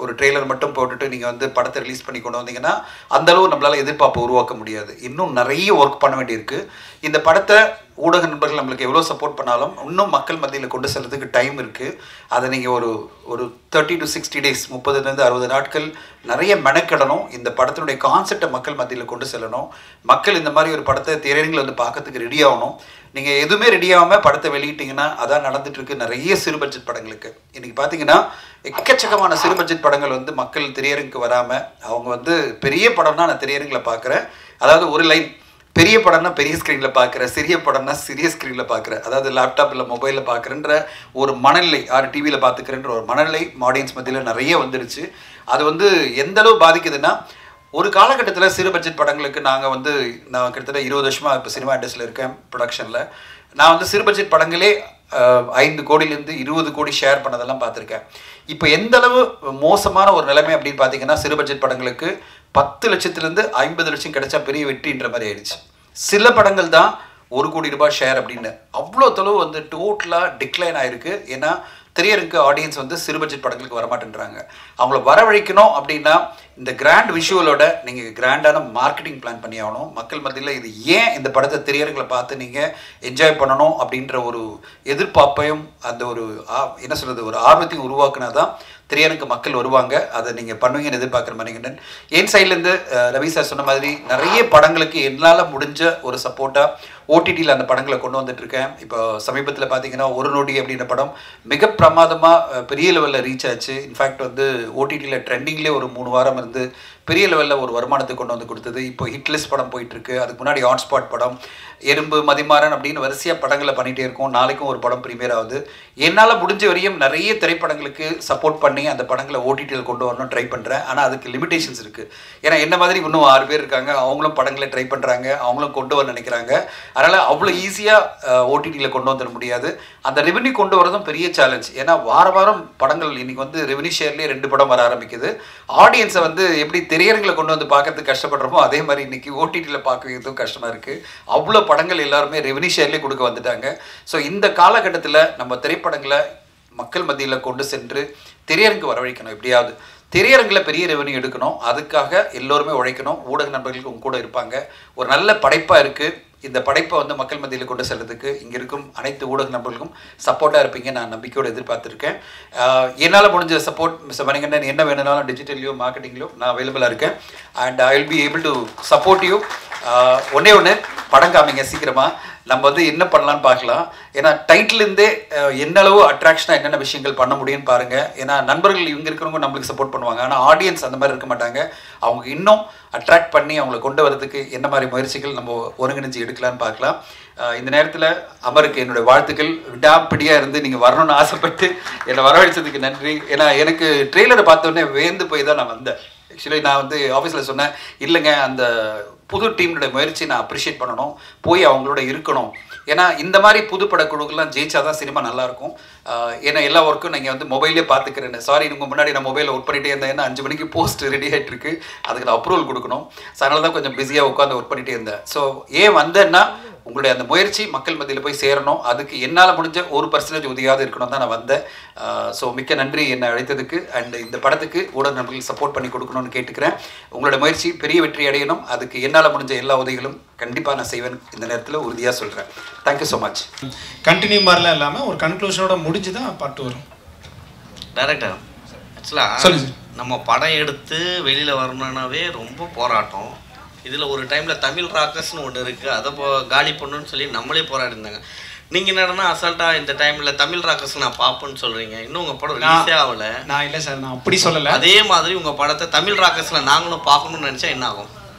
ஒரு ட்ரெய்லர் மட்டும் போட்டுட்டு நீங்கள் வந்து படத்தை ரிலீஸ் பண்ணி கொண்டு வந்தீங்கன்னா அந்தளவு நம்மளால் எதிர்பார்ப்பு உருவாக்க முடியாது. இன்னும் நிறைய ஒர்க் பண்ண வேண்டியிருக்கு. இந்த படத்தை ஊடக நண்பர்கள் நம்மளுக்கு எவ்வளோ சப்போர்ட் பண்ணாலும் இன்னும் மக்கள் மத்தியில் கொண்டு செல்றதுக்கு டைம் இருக்குது. அதை நீங்கள் ஒரு 30 to 60 days, 30 to 60 நாட்கள் நிறைய மெனக்கிடணும். இந்த படத்தினுடைய கான்செப்டை மக்கள் மத்தியில் கொண்டு செல்லணும். மக்கள் இந்த மாதிரி ஒரு படத்தை திரையரங்கில் வந்து பார்க்கறதுக்கு ரெடி ஆகணும். நீங்கள் எதுவுமே ரெடி ஆகாமல் படத்தை வெளியிட்டிங்கன்னா அதான் நடந்துகிட்ருக்கு நிறைய சிறு பட்ஜெட் படங்களுக்கு. இன்றைக்கி பார்த்தீங்கன்னா எக்கச்சக்கமான சிறு பட்ஜெட் படங்கள் வந்து மக்கள் திரையரங்குக்கு வராமல், அவங்க வந்து பெரிய படம்னா நான் திரையரங்கில் பார்க்குறேன், அதாவது ஒரு லைன், பெரிய படம்னா பெரிய ஸ்க்ரீனில் பார்க்குறேன், சிறிய படம்னா சிறிய ஸ்க்ரீனில் பார்க்குறேன், அதாவது லேப்டாப் இல்லை மொபைலில் பார்க்குறேன்ற ஒரு மனநிலை, டிவியில் பார்த்துக்கிறேன்ற ஒரு மனநிலை ஆடியன்ஸ் மத்தியில் நிறைய வந்துடுச்சு. அது வந்து எந்தளவு பாதிக்குதுன்னா, ஒரு காலகட்டத்தில் சிறு பட்ஜெட் படங்களுக்கு நான் கிட்டத்தட்ட 20 வருஷமாக இப்போ சினிமா இண்டஸ்ட்ரியில் இருக்கேன் ப்ரொடக்ஷனில். நான் வந்து சிறு பட்ஜெட் படங்களே 5 கோடியிலேருந்து 20 கோடி ஷேர் பண்ணதெல்லாம் பார்த்துருக்கேன். இப்போ எந்த அளவு மோசமான ஒரு நிலைமை அப்படின்னு பார்த்தீங்கன்னா, சிறு பட்ஜெட் படங்களுக்கு 10 லட்சத்துலேருந்து 50 லட்சம் கிடைச்சா பெரிய வெற்றின்ற மாதிரி ஆயிடுச்சு. சில படங்கள் தான் 1 கோடி ரூபாய் ஷேர் அப்படின்னு. அவ்வளோ தொலைவு வந்து டோட்டலாக டிக்ளைன் ஆகிருக்கு. ஏன்னா திரையரங்கு ஆடியன்ஸ் வந்து சிறு பட்ஜெட் படங்களுக்கு வரமாட்டேன்றாங்க. அவங்கள வரவழைக்கணும் அப்படின்னா இந்த கிராண்ட் விஷுவலோட நீங்கள் கிராண்டான மார்க்கெட்டிங் பிளான் பண்ணி ஆகணும். மக்கள் மத்தியில் இது ஏன் இந்த படத்தை திரையரங்களை பார்த்து நீங்கள் என்ஜாய் பண்ணணும் அப்படின்ற ஒரு எதிர்பார்ப்பையும் அந்த ஒரு என்ன சொல்கிறது, ஒரு ஆர்வத்தையும் உருவாக்குனா தான் திரையரங்கு மக்கள் வருவாங்க. அதை நீங்கள் பண்ணுவீங்கன்னு எதிர்பார்க்குற மணிகண்டன். என் சைட்லேருந்து ரவி சார் சொன்ன மாதிரி நிறைய படங்களுக்கு என்னால் முடிஞ்ச ஒரு சப்போர்ட்டாக ஓடிடியில் அந்த படங்களை கொண்டு வந்துட்டுருக்கேன். இப்போ சமீபத்தில் பார்த்தீங்கன்னா ஒரு நொடி அப்படின்ற படம் மிக பிரமாதமாக பெரிய லெவலில் ரீச் ஆச்சு. இன்ஃபேக்ட் வந்து ஓடிடியில் ட்ரெண்டிங்லேயே ஒரு 3 வாரம் இருந்து பெரிய லெவலில் ஒரு வருமானத்தை கொண்டு வந்து கொடுத்தது. இப்போ ஹிட்லிஸ்ட் படம் போயிட்டுருக்கு. அதுக்கு முன்னாடி ஹாட்ஸ்பாட் படம், எறும்பு, மதிமாறன் அப்படின்னு வரிசையாக படங்களை பண்ணிகிட்டே இருக்கோம். நாளைக்கும் ஒரு படம் ப்ரீமியர் ஆகுது. என்னால் முடிஞ்ச வரையும் நிறைய திரைப்படங்களுக்கு சப்போர்ட் பண்ணி அந்த படங்களை ஓடிடியில் கொண்டு வரணும் ட்ரை பண்ணுறேன். ஆனால் அதுக்கு லிமிடேஷன்ஸ் இருக்குது. ஏன்னா என்ன மாதிரி இன்னும் 6 பேர் இருக்காங்க, அவங்களும் படங்களை ட்ரை பண்ணுறாங்க, அவங்களும் கொண்டு வர நினைக்கிறாங்க. அதனால் அவ்வளோ ஈஸியாக ஓடிடியில் கொண்டு வந்துட முடியாது. அந்த ரெவென்யூ கொண்டு வரதும் பெரிய சேலஞ்ச். ஏன்னா வாரம் படங்கள் இன்றைக்கி வந்து ரெவென்யூ ஷேர்லேயே 2 படம் வர ஆரம்பிக்குது. ஆடியன்ஸை வந்து எப்படி திரையரங்களை கொண்டு வந்து பார்க்கறதுக்கு கஷ்டப்படுறோமோ அதே மாதிரி இன்றைக்கி ஓடிடியில் பார்க்கறதுக்கும் கஷ்டமாக இருக்குது. அவ்வளோ படங்கள் எல்லாருமே ரெவென்யூ ஷேர்லேயே கொடுக்க வந்துட்டாங்க. ஸோ இந்த காலகட்டத்தில் நம்ம திரைப்படங்களை மக்கள் மத்தியில் கொண்டு சென்று திரையரங்கு வரவழைக்கணும். எப்படியாவது திரையரங்கில் பெரிய ரெவென்யூ எடுக்கணும். அதுக்காக எல்லோருமே உழைக்கணும். ஊடக நண்பர்களுக்கு உங்க கூட இருப்பாங்க. ஒரு நல்ல படைப்பாக இருக்குது. இந்த படைப்பை வந்து மக்கள் மத்தியில் கொண்டு செல்றதுக்கு இங்கே இருக்கும் அனைத்து ஊடக நண்பர்களுக்கும் சப்போர்ட்டாக இருப்பீங்க நான் நம்பிக்கையோடு எதிர்பார்த்துருக்கேன். என்னால் முடிஞ்ச சப்போர்ட் மிஸ்டர் மணிகண்டன் என்ன வேணும்னாலும் டிஜிட்டல்லையோ மார்க்கெட்டிங்லையோ நான் அவைலபிளாக இருக்கேன். And I will be able to support you. ஒன்று படம் காமிங்க சீக்கிரமாக. நம்ம வந்து என்ன பண்ணலான்னு பார்க்கலாம். ஏன்னா டைட்டிலேருந்தே என்னளவு அட்ராக்ஷனாக என்னென்ன விஷயங்கள் பண்ண முடியும்னு பாருங்கள். ஏன்னா நண்பர்கள் இவங்க இருக்கிறவங்க நம்மளுக்கு சப்போர்ட் பண்ணுவாங்க. ஆனால் ஆடியன்ஸ் அந்த மாதிரி இருக்க மாட்டாங்க. அவங்க இன்னும் அட்ராக்ட் பண்ணி அவங்கள கொண்டு வரதுக்கு என்ன மாதிரி முயற்சிகள் நம்ம ஒருங்கிணைஞ்சு எடுக்கலான்னு பார்க்கலாம். இந்த நேரத்தில் அமருக்கு என்னுடைய வாழ்த்துக்கள். விடாப்பிடியாக இருந்து நீங்கள் வரணும்னு ஆசைப்பட்டு என்னை வரவழைச்சதுக்கு நன்றி. ஏன்னா எனக்கு ட்ரெய்லரை பார்த்தோன்னே வேந்து போய் தான் நான் வந்தேன். ஆக்சுவலி நான் வந்து ஆஃபீஸில் சொன்னேன், இல்லைங்க அந்த புது டீமுடைய முயற்சி நான் அப்ரிஷியேட் பண்ணணும், போய் அவங்களோட இருக்கணும். ஏன்னா இந்த மாதிரி புது படக்குழுக்கெல்லாம் ஜெயிச்சா தான் சினிமா நல்லாயிருக்கும். ஏன்னா எல்லா ஒர்க்கும் நீங்கள் வந்து மொபைலே பார்த்துக்கிறேன்னு. சாரி, உங்கள் முன்னாடி நான் மொபைலில் ஒர்க் பண்ணிகிட்டே இருந்தேன். ஏன்னா 5 மணிக்கு போஸ்ட் ரெடி ஆகிட்டு இருக்கு, அதுக்கு நான் அப்ரூவல் கொடுக்கணும். ஸோ அதனால தான் கொஞ்சம் பிஸியாக உட்காந்து ஒர்க் பண்ணிகிட்டே இருந்தேன். ஸோ ஏன் வந்தேன்னா உங்களுடைய அந்த முயற்சி மக்கள் மத்தியில் போய் சேரணும். அதுக்கு என்னால் முடிஞ்ச 1% உதவியாவது இருக்கணும் தான் நான் வந்தேன். ஸோ மிக்க நன்றி என்னை அழைத்ததுக்கு. அண்ட் இந்த படத்துக்கு ஊடக நண்பர்கள் சப்போர்ட் பண்ணி கொடுக்கணும்னு கேட்டுக்கிறேன். உங்களோட முயற்சி பெரிய வெற்றி அடையணும். அதுக்கு என்னால் முடிஞ்ச எல்லா உதவிகளும் கண்டிப்பாக நான் செய்வேன் இந்த நேரத்தில் உறுதியாக சொல்கிறேன். Thank you so much. கண்டினியூ மாதிரிலாம் இல்லாமல் ஒரு கன்க்ளூஷனோட முடிஞ்சு தான் பாட்டு வரும். டேரக்டர் ஆக்சுவலாக நம்ம படம் எடுத்து வெளியில் வரணுன்னாவே ரொம்ப போராட்டம். இதில் ஒரு டைமில் தமிழ் ராக்கர்ஸ்னு ஒன்று இருக்குது, அதை காலி பண்ணணுன்னு சொல்லி நம்மளே போராடி இருந்தாங்க. நீங்கள் என்னன்னா அசால்ட்டாக இந்த டைமில் தமிழ் ராக்கர்ஸ் நான் பார்ப்பேன்னு சொல்கிறீங்க. இன்னும் உங்கள் படம் ரிலீஸே ஆகலை. நான் இல்லை சார், நான் அப்படி சொல்லலை. அதே மாதிரி உங்கள் படத்தை தமிழ் ராக்கர்ஸில் நாங்களும் பார்க்கணுன்னு நினச்சா என்ன ஆகும்?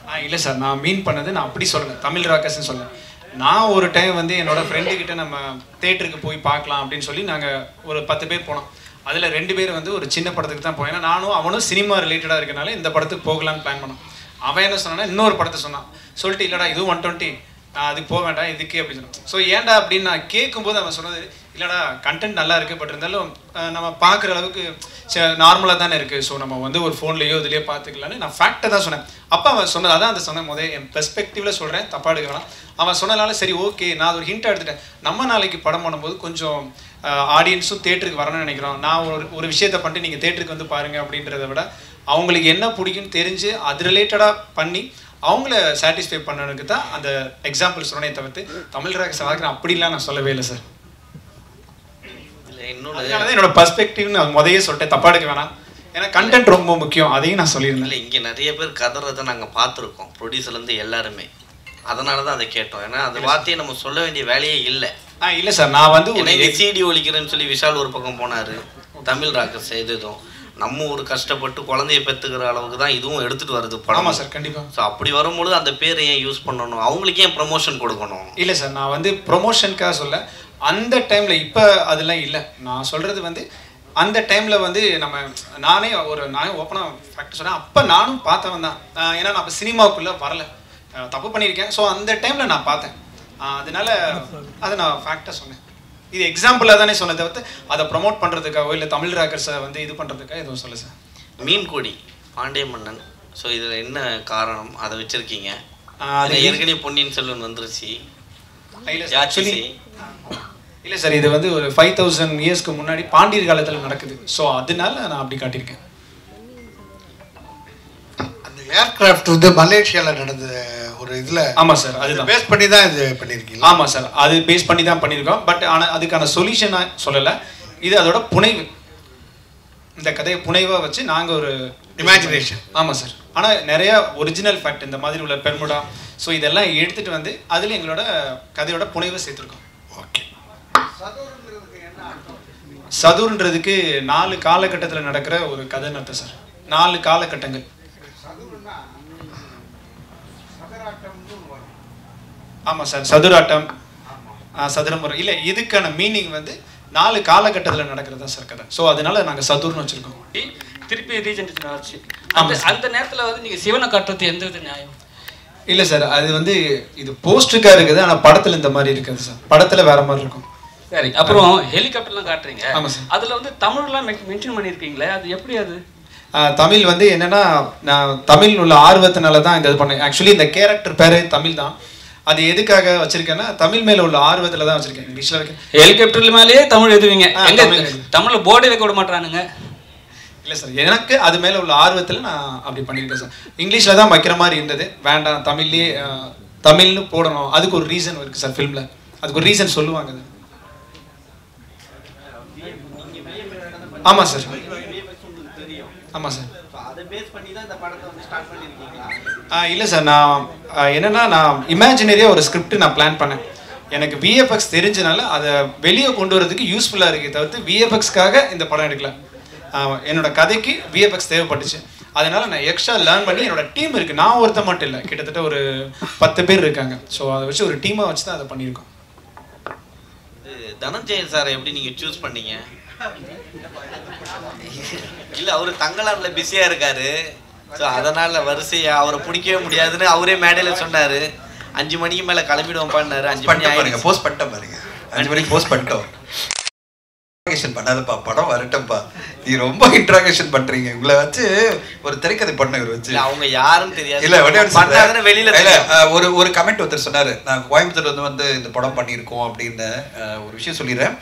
இல்லை சார், நான் மீன் பண்ணது நான் அப்படி சொல்லலை, தமிழ் ராக்கர்ஸ்ன்னு சொல்ல. நான் ஒரு டைம் வந்து என்னோடய ஃப்ரெண்டுக்கிட்ட நம்ம தேட்டருக்கு போய் பார்க்கலாம் அப்படின்னு சொல்லி நாங்கள் ஒரு 10 பேர் போனோம். அதில் 2 பேர் வந்து ஒரு சின்ன படத்துக்கு தான் போனோம். ஏன்னா நானும் அவனும் சினிமா ரிலேட்டடாக இருக்கனால இந்த படத்துக்கு போகலான்னு பிளான் பண்ணோம். அவன் என்ன சொன்னான்னா இன்னொரு படத்தை சொன்னான். சொல்லிட்டு இல்லைடா இதுவும் 120 அதுக்கு போக வேண்டாம் இதுக்கே அப்படின்னு சொன்னான். ஸோ ஏன்டா அப்படின்னு நான் கேட்கும்போது அவன் சொன்னது, இல்லைடா கண்டென்ட் நல்லா இருக்குது, பட் இருந்தாலும் நம்ம பார்க்குற அளவுக்கு நார்மலாக தானே இருக்குது. ஸோ நம்ம வந்து ஒரு ஃபோன்லேயோ இதுலேயோ பார்த்துக்கலான்னு நான் ஃபேக்டை தான் சொன்னேன். அப்போ அவன் சொன்னது அதான் அந்த சொன்ன முதல் என் பெர்ஸ்பெக்டிவில் சொல்கிறேன், தப்பாக எடுக்க வேணாம். அவன் சொன்னனால சரி ஓகே நான் ஒரு ஹிண்ட்டாக எடுத்துட்டேன். நம்ம நாளைக்கு படம் பண்ணும்போது கொஞ்சம் ஆடியன்ஸும் தேட்டருக்கு வரணும்னு நினைக்கிறோம். நான் ஒரு விஷயத்தை பண்ணிட்டு நீங்கள் தேட்டருக்கு வந்து பாருங்கள் அப்படின்றத விட அவங்களுக்கு என்ன பிடிக்குன்னு தெரிஞ்சு அது ரிலேட்டடாக பண்ணி அவங்கள சாட்டிஸ்ஃபை பண்ணனுக்கு தான் அந்த எக்ஸாம்பிள் சொன்னே தவிர்த்து தமிழ் ராக்கர்ஸ் வாக்குறேன் அப்படிலாம் நான் சொல்லவே இல்லை சார். என்னோட பர்ஸ்பெக்டிவ்னு நான் முதலே சொல்லிட்டேன், தப்பா எடுக்க வேணாம். ஏன்னா கண்டென்ட் ரொம்ப முக்கியம், அதையும் நான் சொல்லியிருந்தேன். இல்லை இங்கே நிறைய பேர் கதறதை நாங்கள் பார்த்துருக்கோம், ப்ரொடியூசர்லேருந்து எல்லாருமே. அதனால தான் அதை கேட்டோம். ஏன்னா அந்த வார்த்தையை நம்ம சொல்ல வேண்டிய வேலையே இல்லை. இல்லை சார், நான் வந்து சிடி ஒழிக்கிறேன்னு சொல்லி விஷால் ஒரு பக்கம் போனார். தமிழ் ராக்கர்ஸ் எதுவும் நம்ம ஒரு கஷ்டப்பட்டு குழந்தைய பெற்றுக்கிற அளவுக்கு தான் இதுவும் எடுத்துகிட்டு வருது படம். ஆமாம் சார், கண்டிப்பாக. ஸோ அப்படி வரும்பொழுது அந்த பேரை ஏன் யூஸ் பண்ணணும், அவங்களுக்கு ஏன் ப்ரொமோஷன் கொடுக்கணும்? இல்லை சார், நான் வந்து ப்ரொமோஷனுக்காக சொல்ல. அந்த டைமில் இப்போ அதெல்லாம் இல்லை. நான் சொல்கிறது வந்து அந்த டைமில் வந்து நானே ஓப்பனாக ஃபேக்ட் சொன்னேன். அப்போ நானும் பார்த்தவன் தான். ஏன்னா நான் அப்போ சினிமாவுக்குள்ளே வரல, தப்பு பண்ணியிருக்கேன். ஸோ அந்த டைமில் நான் பார்த்தேன். அதனால அதை நான் ஃபேக்டாக சொன்னேன். இது எக்ஸாம்பிளாக தானே சொன்னதை தவிர்த்து அதை ப்ரொமோட் பண்ணுறதுக்காகவோ இல்லை தமிழ் ராக்கர்ஸை வந்து இது பண்ணுறதுக்காக எதுவும் சொல்ல சார். மீன்கொடி பாண்டிய மன்னன், ஸோ இதில் என்ன காரணம் அதை வச்சுருக்கீங்க? ஏற்கனவே பொன்னியின் செல்வன் வந்துருச்சு. இல்லை சார், இது வந்து ஒரு 5000 இயர்ஸ்க்கு முன்னாடி பாண்டியர் காலத்தில் நடக்குது. ஸோ அதனால நான் அப்படி காட்டியிருக்கேன். அந்த ஏர்கிராஃப்ட் வந்து மலேசியாவில் நடந்த ஒரு இதில். ஆமாம் சார், அதுதான் பேஸ் பண்ணி தான் இது பண்ணியிருக்கீங்க. ஆமாம் சார், அது பேஸ் பண்ணி தான் பண்ணியிருக்கோம். பட் ஆனால் அதுக்கான சொல்யூஷனாக சொல்லலை, இது அதோட புனைவு. இந்த கதையை புனைவாக வச்சு நாங்கள் ஒரு இமேஜினேஷன். ஆமாம் சார். ஆனால் நிறையா ஒரிஜினல் ஃபேக்ட் இந்த மாதிரி உள்ள பெர்முடா ஸோ இதெல்லாம் எடுத்துகிட்டு வந்து அதில் எங்களோட கதையோட புனைவை சேர்த்துருக்கோம். ஓகே. சதுர்ன்றதுக்கு 4 காலகட்டத்தில் நடக்கிற ஒரு கதைன்னு அர்த்தம் சார். 4 காலகட்டங்கள். ஆமாம் சார். சதுராட்டம், சதுரமுறை இல்லை, இதுக்கான மீனிங் வந்து 4 காலகட்டத்தில் நடக்கிறதா சார் கதை. ஸோ அதனால நாங்கள் சதுர்னு வச்சுருக்கோம். திருப்பி ரீஜென்ரேஷன் ஆச்சு. அந்த நேரத்தில் வந்து நீங்கள் சிவனை காட்டுறது எந்த வித நியாயம்? இல்லை சார், அது வந்து இது போஸ்டருக்காக இருக்குது, ஆனால் படத்தில் இந்த மாதிரி இருக்குது சார். படத்தில் வேற மாதிரி இருக்கும். சரி. அப்புறம் ஹெலிகாப்டர்லாம் காட்டுறீங்க. ஆமாம் சார். அதில் வந்து தமிழ்லாம் மென்ஷன் பண்ணியிருக்கீங்களே, அது எப்படி? அது தமிழ் வந்து என்னென்னா, நான் தமிழ் உள்ள ஆர்வத்தினால தான் இந்த இது பண்ணேன். ஆக்சுவலி இந்த கேரக்டர் பேர் தமிழ் தான். அது எதுக்காக வச்சிருக்கேன்னா தமிழ் மேலே உள்ள ஆர்வத்தில் தான் வச்சிருக்கேன். இங்கிலீஷில் வைக்க ஹெலிகாப்டர் மேலேயே தமிழ் எழுதுவீங்க. தமிழில் போர்டே வைக்க விட மாட்டானுங்க. இல்லை சார், எனக்கு அது மேலே உள்ள ஆர்வத்தில் நான் அப்படி பண்ணியிருக்கேன் சார். இங்கிலீஷில் தான் வைக்கிற மாதிரி இருந்தது. வேண்டாம், தமிழ்லேயே தமிழ்னு போடணும். அதுக்கு ஒரு ரீசன் இருக்குது சார். ஃபிலிமில் அதுக்கு ஒரு ரீசன் சொல்லுவாங்க. ஆமாம் சார். ஆமாம் சார். இல்லை சார், நான் என்னென்னா நான் இமேஜினரியாக ஒரு ஸ்கிரிப்ட் நான் பிளான் பண்ணேன். எனக்கு விஎஃப்எக்ஸ் தெரிஞ்சனால அதை வெளியே கொண்டு வரதுக்கு யூஸ்ஃபுல்லாக இருக்கே தவிர்த்து விஎஃப்எக்ஸ்க்காக இந்த படம் எடுக்கல. என்னோட கதைக்கு விஎஃப்எக்ஸ் தேவைப்பட்டுச்சு. அதனால் நான் எக்ஸ்ட்ரா லேர்ன் பண்ணி என்னோட டீம் இருக்குது. நான் ஒருத்தர் மட்டும் இல்லை, கிட்டத்தட்ட ஒரு 10 பேர் இருக்காங்க. ஸோ அதை வச்சு ஒரு டீமாக வச்சு தான் அதை பண்ணியிருக்கோம். தனஞ்சயன் சார் எப்படி நீங்கள் சூஸ் பண்ணீங்க? இல்லை, அவர் தங்கலானில் பிஸியாக இருக்காரு. ஸோ அதனால் வரிசையாக அவரை பிடிக்கவே முடியாதுன்னு அவரே மேடையில் சொன்னார். 5 மணிக்கு மேலே கிளம்பிடுவோம் பண்ணார். 5 மணி பாருங்க, போஸ்ட் பண்ணிட்டோம் பாருங்க. 5 மணிக்கு போஸ்ட் பண்ணிட்டோம். இன்ட்ராகேஷன் பண்ணாதப்பா, படம் வரட்டப்பா. நீ ரொம்ப இன்ட்ராகேஷன் பண்றீங்க. உங்களை வச்சு ஒரு திரைக்கதை பண்ண வச்சு அவங்க யாரும் தெரியாது. இல்ல வெளியில ஒரு கமெண்ட் ஒருத்தர் சொன்னாரு, நான் கோயம்புத்தூர்ல வந்து இந்த படம் பண்ணியிருக்கோம் அப்படின்னு. ஒரு விஷயம் சொல்லிடுறேன்.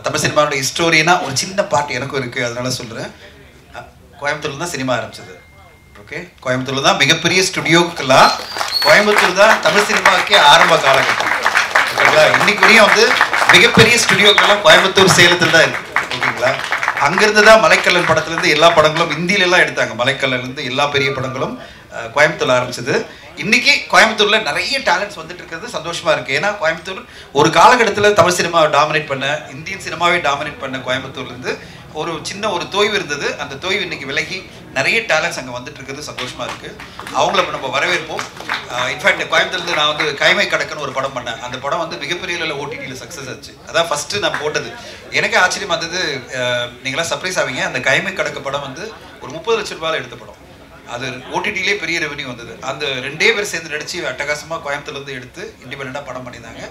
தமிழ் சினிமாவோட ஹிஸ்டோரியனா ஒரு சின்ன பார்ட் எனக்கும் இருக்கு, அதனால சொல்றேன். கோயம்புத்தூர்ல தான் சினிமா ஆரம்பிச்சது. ஓகே, கோயம்புத்தூர்ல தான் மிகப்பெரிய ஸ்டுடியோக்கெல்லாம் கோயம்புத்தூர் தான் தமிழ் சினிமாவுக்கே ஆரம்ப காலகட்டம். ஓகேங்களா? இன்னைக்கு வரையும் வந்து மிகப்பெரிய ஸ்டுடியோக்கெல்லாம் கோயம்புத்தூர், சேலத்தில் தான் இருக்கு. ஓகேங்களா? அங்கிருந்து தான் மலைக்கல்லன் படத்துலேருந்து எல்லா படங்களும் ஹிந்தியில எல்லாம் எடுத்தாங்க. மலைக்கல்லன்லேருந்து எல்லா பெரிய படங்களும் கோயம்புத்தூர்ல ஆரம்பிச்சது. இன்னைக்கு கோயம்புத்தூர்ல நிறைய டேலண்ட்ஸ் வந்துட்டு இருக்கிறது சந்தோஷமா இருக்கு. ஏன்னா கோயம்புத்தூர் ஒரு காலகட்டத்தில் தமிழ் சினிமாவை டாமினேட் பண்ண, இந்தியன் சினிமாவை டாமினேட் பண்ண கோயம்புத்தூர்ல இருந்து ஒரு சின்ன ஒரு தொய்வு இருந்தது. அந்த தொய்வு இன்னைக்கு விலகி நிறைய டேலண்ட்ஸ் அங்கே வந்துட்டு இருக்கிறது சந்தோஷமா இருக்கு. அவங்கள நம்ம வரவேற்போம். இன்ஃபேக்ட் கோயம்புத்தூர்ல நான் வந்து கைமை கடக்குன்னு ஒரு படம் பண்ணேன். அந்த படம் வந்து மிகப்பெரிய அளவில் ஓடிடியில் சக்ஸஸ் ஆச்சு. அதான் ஃபர்ஸ்ட் நான் போட்டது. எனக்கு ஆச்சரியமா இருந்தது. நீங்களாம் சர்ப்ரைஸ் ஆவீங்க. அந்த கைமை கடக்க படம் வந்து ஒரு 30 லட்சம் ரூபாயில் எடுத்த படம். அது ஓடிடிலே பெரிய ரெவன்யூ வந்தது. அந்த 2 பேர் சேர்ந்து நடிச்சு அட்டகாசமாக கோயம்புத்தூர்லேருந்து எடுத்து இண்டிபெண்டாக படம் பண்ணியிருந்தாங்க.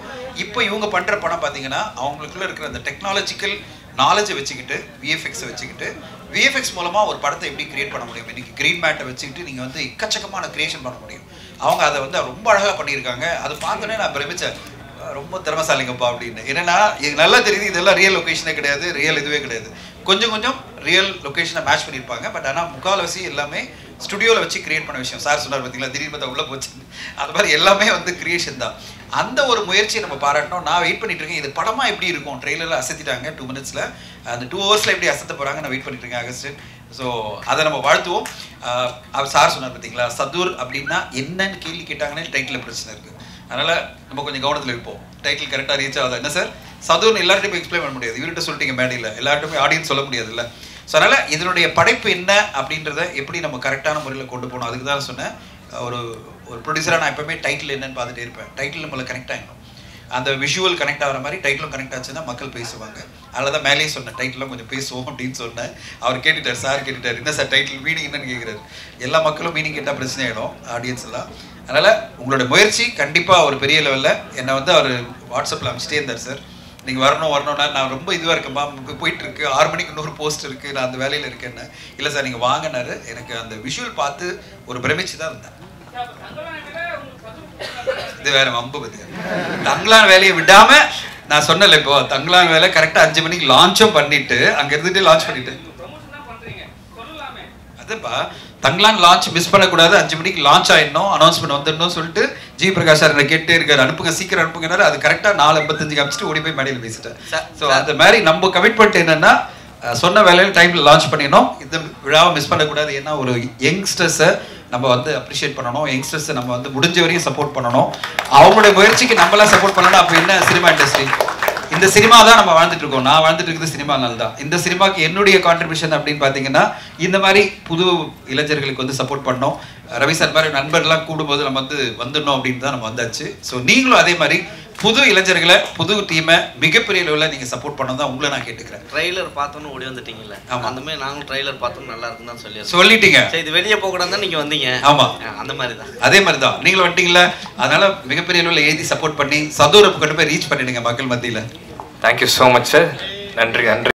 இப்போ இவங்க பண்ணுற படம் பார்த்தீங்கன்னா அவங்களுக்குள்ள இருக்கிற அந்த டெக்னாலஜிக்கல் நாலேஜை வச்சுக்கிட்டு, விஎஃப்எக்ஸை வச்சுக்கிட்டு, விஎஃப்எக்ஸ் மூலமாக ஒரு படத்தை எப்படி கிரியேட் பண்ண முடியும். இன்னைக்கு க்ரீன் மேட்டை வச்சுக்கிட்டு நீங்கள் வந்து எக்கச்சக்கமான கிரியேஷன் பண்ண முடியும். அவங்க அதை வந்து ரொம்ப அழகாக பண்ணியிருக்காங்க. அதை பார்த்தோன்னே நான் பிரமிச்சேன், ரொம்ப திறமைசாலிங்கப்பா அப்படின்னு. என்னன்னா எனக்கு நல்லா தெரியுது இதெல்லாம் ரியல் லொக்கேஷனே கிடையாது, ரியல் இதுவே கிடையாது. கொஞ்சம் கொஞ்சம் ரியல் லொக்கேஷனை மேட்ச் பண்ணியிருப்பாங்க. பட் ஆனால் முக்கால்வாசி எல்லாமே ஸ்டுடியோவில் வச்சு கிரியேட் பண்ண விஷயம். சார் சொன்னார் பார்த்தீங்களா, திடீர்னு பார்த்தா உள்ளே போச்சு. அது மாதிரி எல்லாமே வந்து கிரியேஷன் தான். அந்த ஒரு முயற்சியை நம்ம பாராட்டணும். நான் வெயிட் பண்ணிட்டு இருக்கேன், இது படமாக எப்படி இருக்கும். ட்ரெயிலரில் அசத்திட்டாங்க 2 மினிட்ஸில். அந்த 2 ஹவர்ஸில் எப்படி அசத்த போகிறாங்க நான் வெயிட் பண்ணிட்டு இருக்கேன் ஆகஸ்ட். ஸோ அதை நம்ம வாழ்த்துவோம். அவர் சார் சொன்னார் பார்த்தீங்களா, சதுர் அப்படின்னா என்னன்னு கேள்வி கேட்டாங்கன்னே டைட்டில் பிரச்சனை இருக்குது. அதனால் நம்ம கொஞ்சம் கவனத்தில் இருப்போம். டைட்டில் கரெக்டாக ரீச் ஆகுது. என்ன சார் சதுர்னு எல்லார்ட்டையும் எக்ஸ்பிளைன் பண்ண முடியாது. இவர்கிட்ட சொல்லிட்டீங்க மேடையில், எல்லார்ட்டுமே ஆடியன்ஸ் சொல்ல முடியாதுல்ல. ஸோ அதனால் இதனுடைய படைப்பு என்ன அப்படின்றத எப்படி நம்ம கரெக்டான முறையில் கொண்டு போகணும். அதுக்கு தான் சொன்னேன். ஒரு ப்ரொடியூசராக நான் எப்பவுமே டைட்டில் என்னன்னு பார்த்துட்டே இருப்பேன். டைட்டில் நம்மளை கனெக்ட் ஆகிடும். அந்த விஷுவல் கனெக்ட் ஆகிற மாதிரி டைட்டிலும் கனெக்ட் ஆச்சுன்னா மக்கள் பேசுவாங்க. அதில் தான் மேலேயே சொன்னேன், டைட்டிலும் கொஞ்சம் பேசுவோம் அப்படின்னு சொன்னேன். அவர் கேட்டுட்டார், சார் கேட்டுட்டார், என்ன சார் டைட்டில் மீனிங் என்னன்னு கேட்குறாரு. எல்லா மக்களும் மீனிங் கேட்டால் பிரச்சனை ஆகிடும் ஆடியன்ஸ் எல்லாம். அதனால் உங்களோட முயற்சி கண்டிப்பாக ஒரு பெரிய லெவலில். என்னை வந்து அவர் வாட்ஸ்அப்பில் அனுப்பிச்சிட்டே இருந்தார், சார் நீங்கள் வரணும்னா நான் ரொம்ப இதுவாக இருக்கேன்ப்பா, போயிட்டு இருக்கு, 6 மணிக்கு இன்னொரு போஸ்ட் இருக்குது, நான் அந்த வேலையில் இருக்கேன்னு. இல்லை சார் நீங்கள் வாங்கினாரு. எனக்கு அந்த விஷுவல் பார்த்து ஒரு பிரமிச்சு தான் இருந்தேன். இது வேற வம்பு பத்தி. தங்கலான் வேலையை விடாம நான் சொன்னல, இப்போ தங்கலான் வேலை கரெக்டா 5 மணிக்கு லான்ச்சும் பண்ணிட்டு அங்க இருந்துட்டு லான்ச் பண்ணிட்டு அதுப்பா தங்கலான் லான்ச் மிஸ் பண்ணக்கூடாது. 5 மணிக்கு லான்ச் ஆயிடணும், அனௌன்ஸ்மெண்ட் வந்துடணும் சொல்லிட்டு ஜி பிரகாஷ் சார் என்ன கேட்டே இருக்காரு, அனுப்புங்க சீக்கிரம் அனுப்புங்கனாரு. அது கரெக்டா 4:55 காமிச்சிட்டு ஓடி போய் மேடையில் பேசிட்டேன். ஸோ அந்த மாதிரி நம்ம கமிட்மெண்ட் என்னன்னா சொன்ன வேலையில் டைமில் லான்ச் பண்ணிடணும். இந்த விழாவை மிஸ் பண்ணக்கூடாது. ஏன்னா ஒரு யங்ஸ்டர்ஸை நம்ம வந்து அப்ரிஷியேட் பண்ணணும், யங்ஸ்டர்ஸை நம்ம வந்து முடிஞ்ச வரையும் சப்போர்ட் பண்ணணும். அவங்களுடைய முயற்சிக்கு நம்மளாம் சப்போர்ட் பண்ணணும். அப்போ என்ன சினிமா இண்டஸ்ட்ரி, இந்த சினிமா தான் நம்ம வாழ்ந்துட்டு இருக்கோம். நான் வாழ்ந்துட்டு இருக்குது சினிமானால தான். இந்த சினிமாக்கு என்னுடைய கான்ட்ரிபியூஷன் அப்படின்னு பார்த்தீங்கன்னா இந்த மாதிரி புது இளைஞர்களுக்கு வந்து சப்போர்ட் பண்ணோம். ரவி சார் மாதிரி நண்பர்கள்லாம் கூடும்போது நம்ம வந்து வந்துடணும் அப்படின்னு தான் நம்ம வந்தாச்சு. ஸோ நீங்களும் அதே மாதிரி புது இளைஞர்களை, புது டீமை மிகப்பெரிய லெவலில் நீங்கள் சப்போர்ட் பண்ணணும் தான் உங்களை நான் கேட்டுக்கிறேன். ட்ரைலர் பார்த்தோன்னு ஓடி வந்துட்டீங்கல்ல? ஆமாம், அந்த மாதிரி நாங்களும் ட்ரைலர் பார்த்தோம் நல்லா இருக்குன்னு தான் சொல்லிட்டீங்க. சரி, இது வெளியே போகக்கூடாது தான் நீங்கள் வந்தீங்க. ஆமாம், அந்த மாதிரி தான். அதே மாதிரி தான் நீங்களும் வந்துட்டீங்களா? அதனால மிகப்பெரிய லெவலில் எழுதி சப்போர்ட் பண்ணி சதூரை கொண்டு போய் ரீச் பண்ணிடுங்க மக்கள் மத்தியில். Thank you so much sir. நன்றி நன்றி.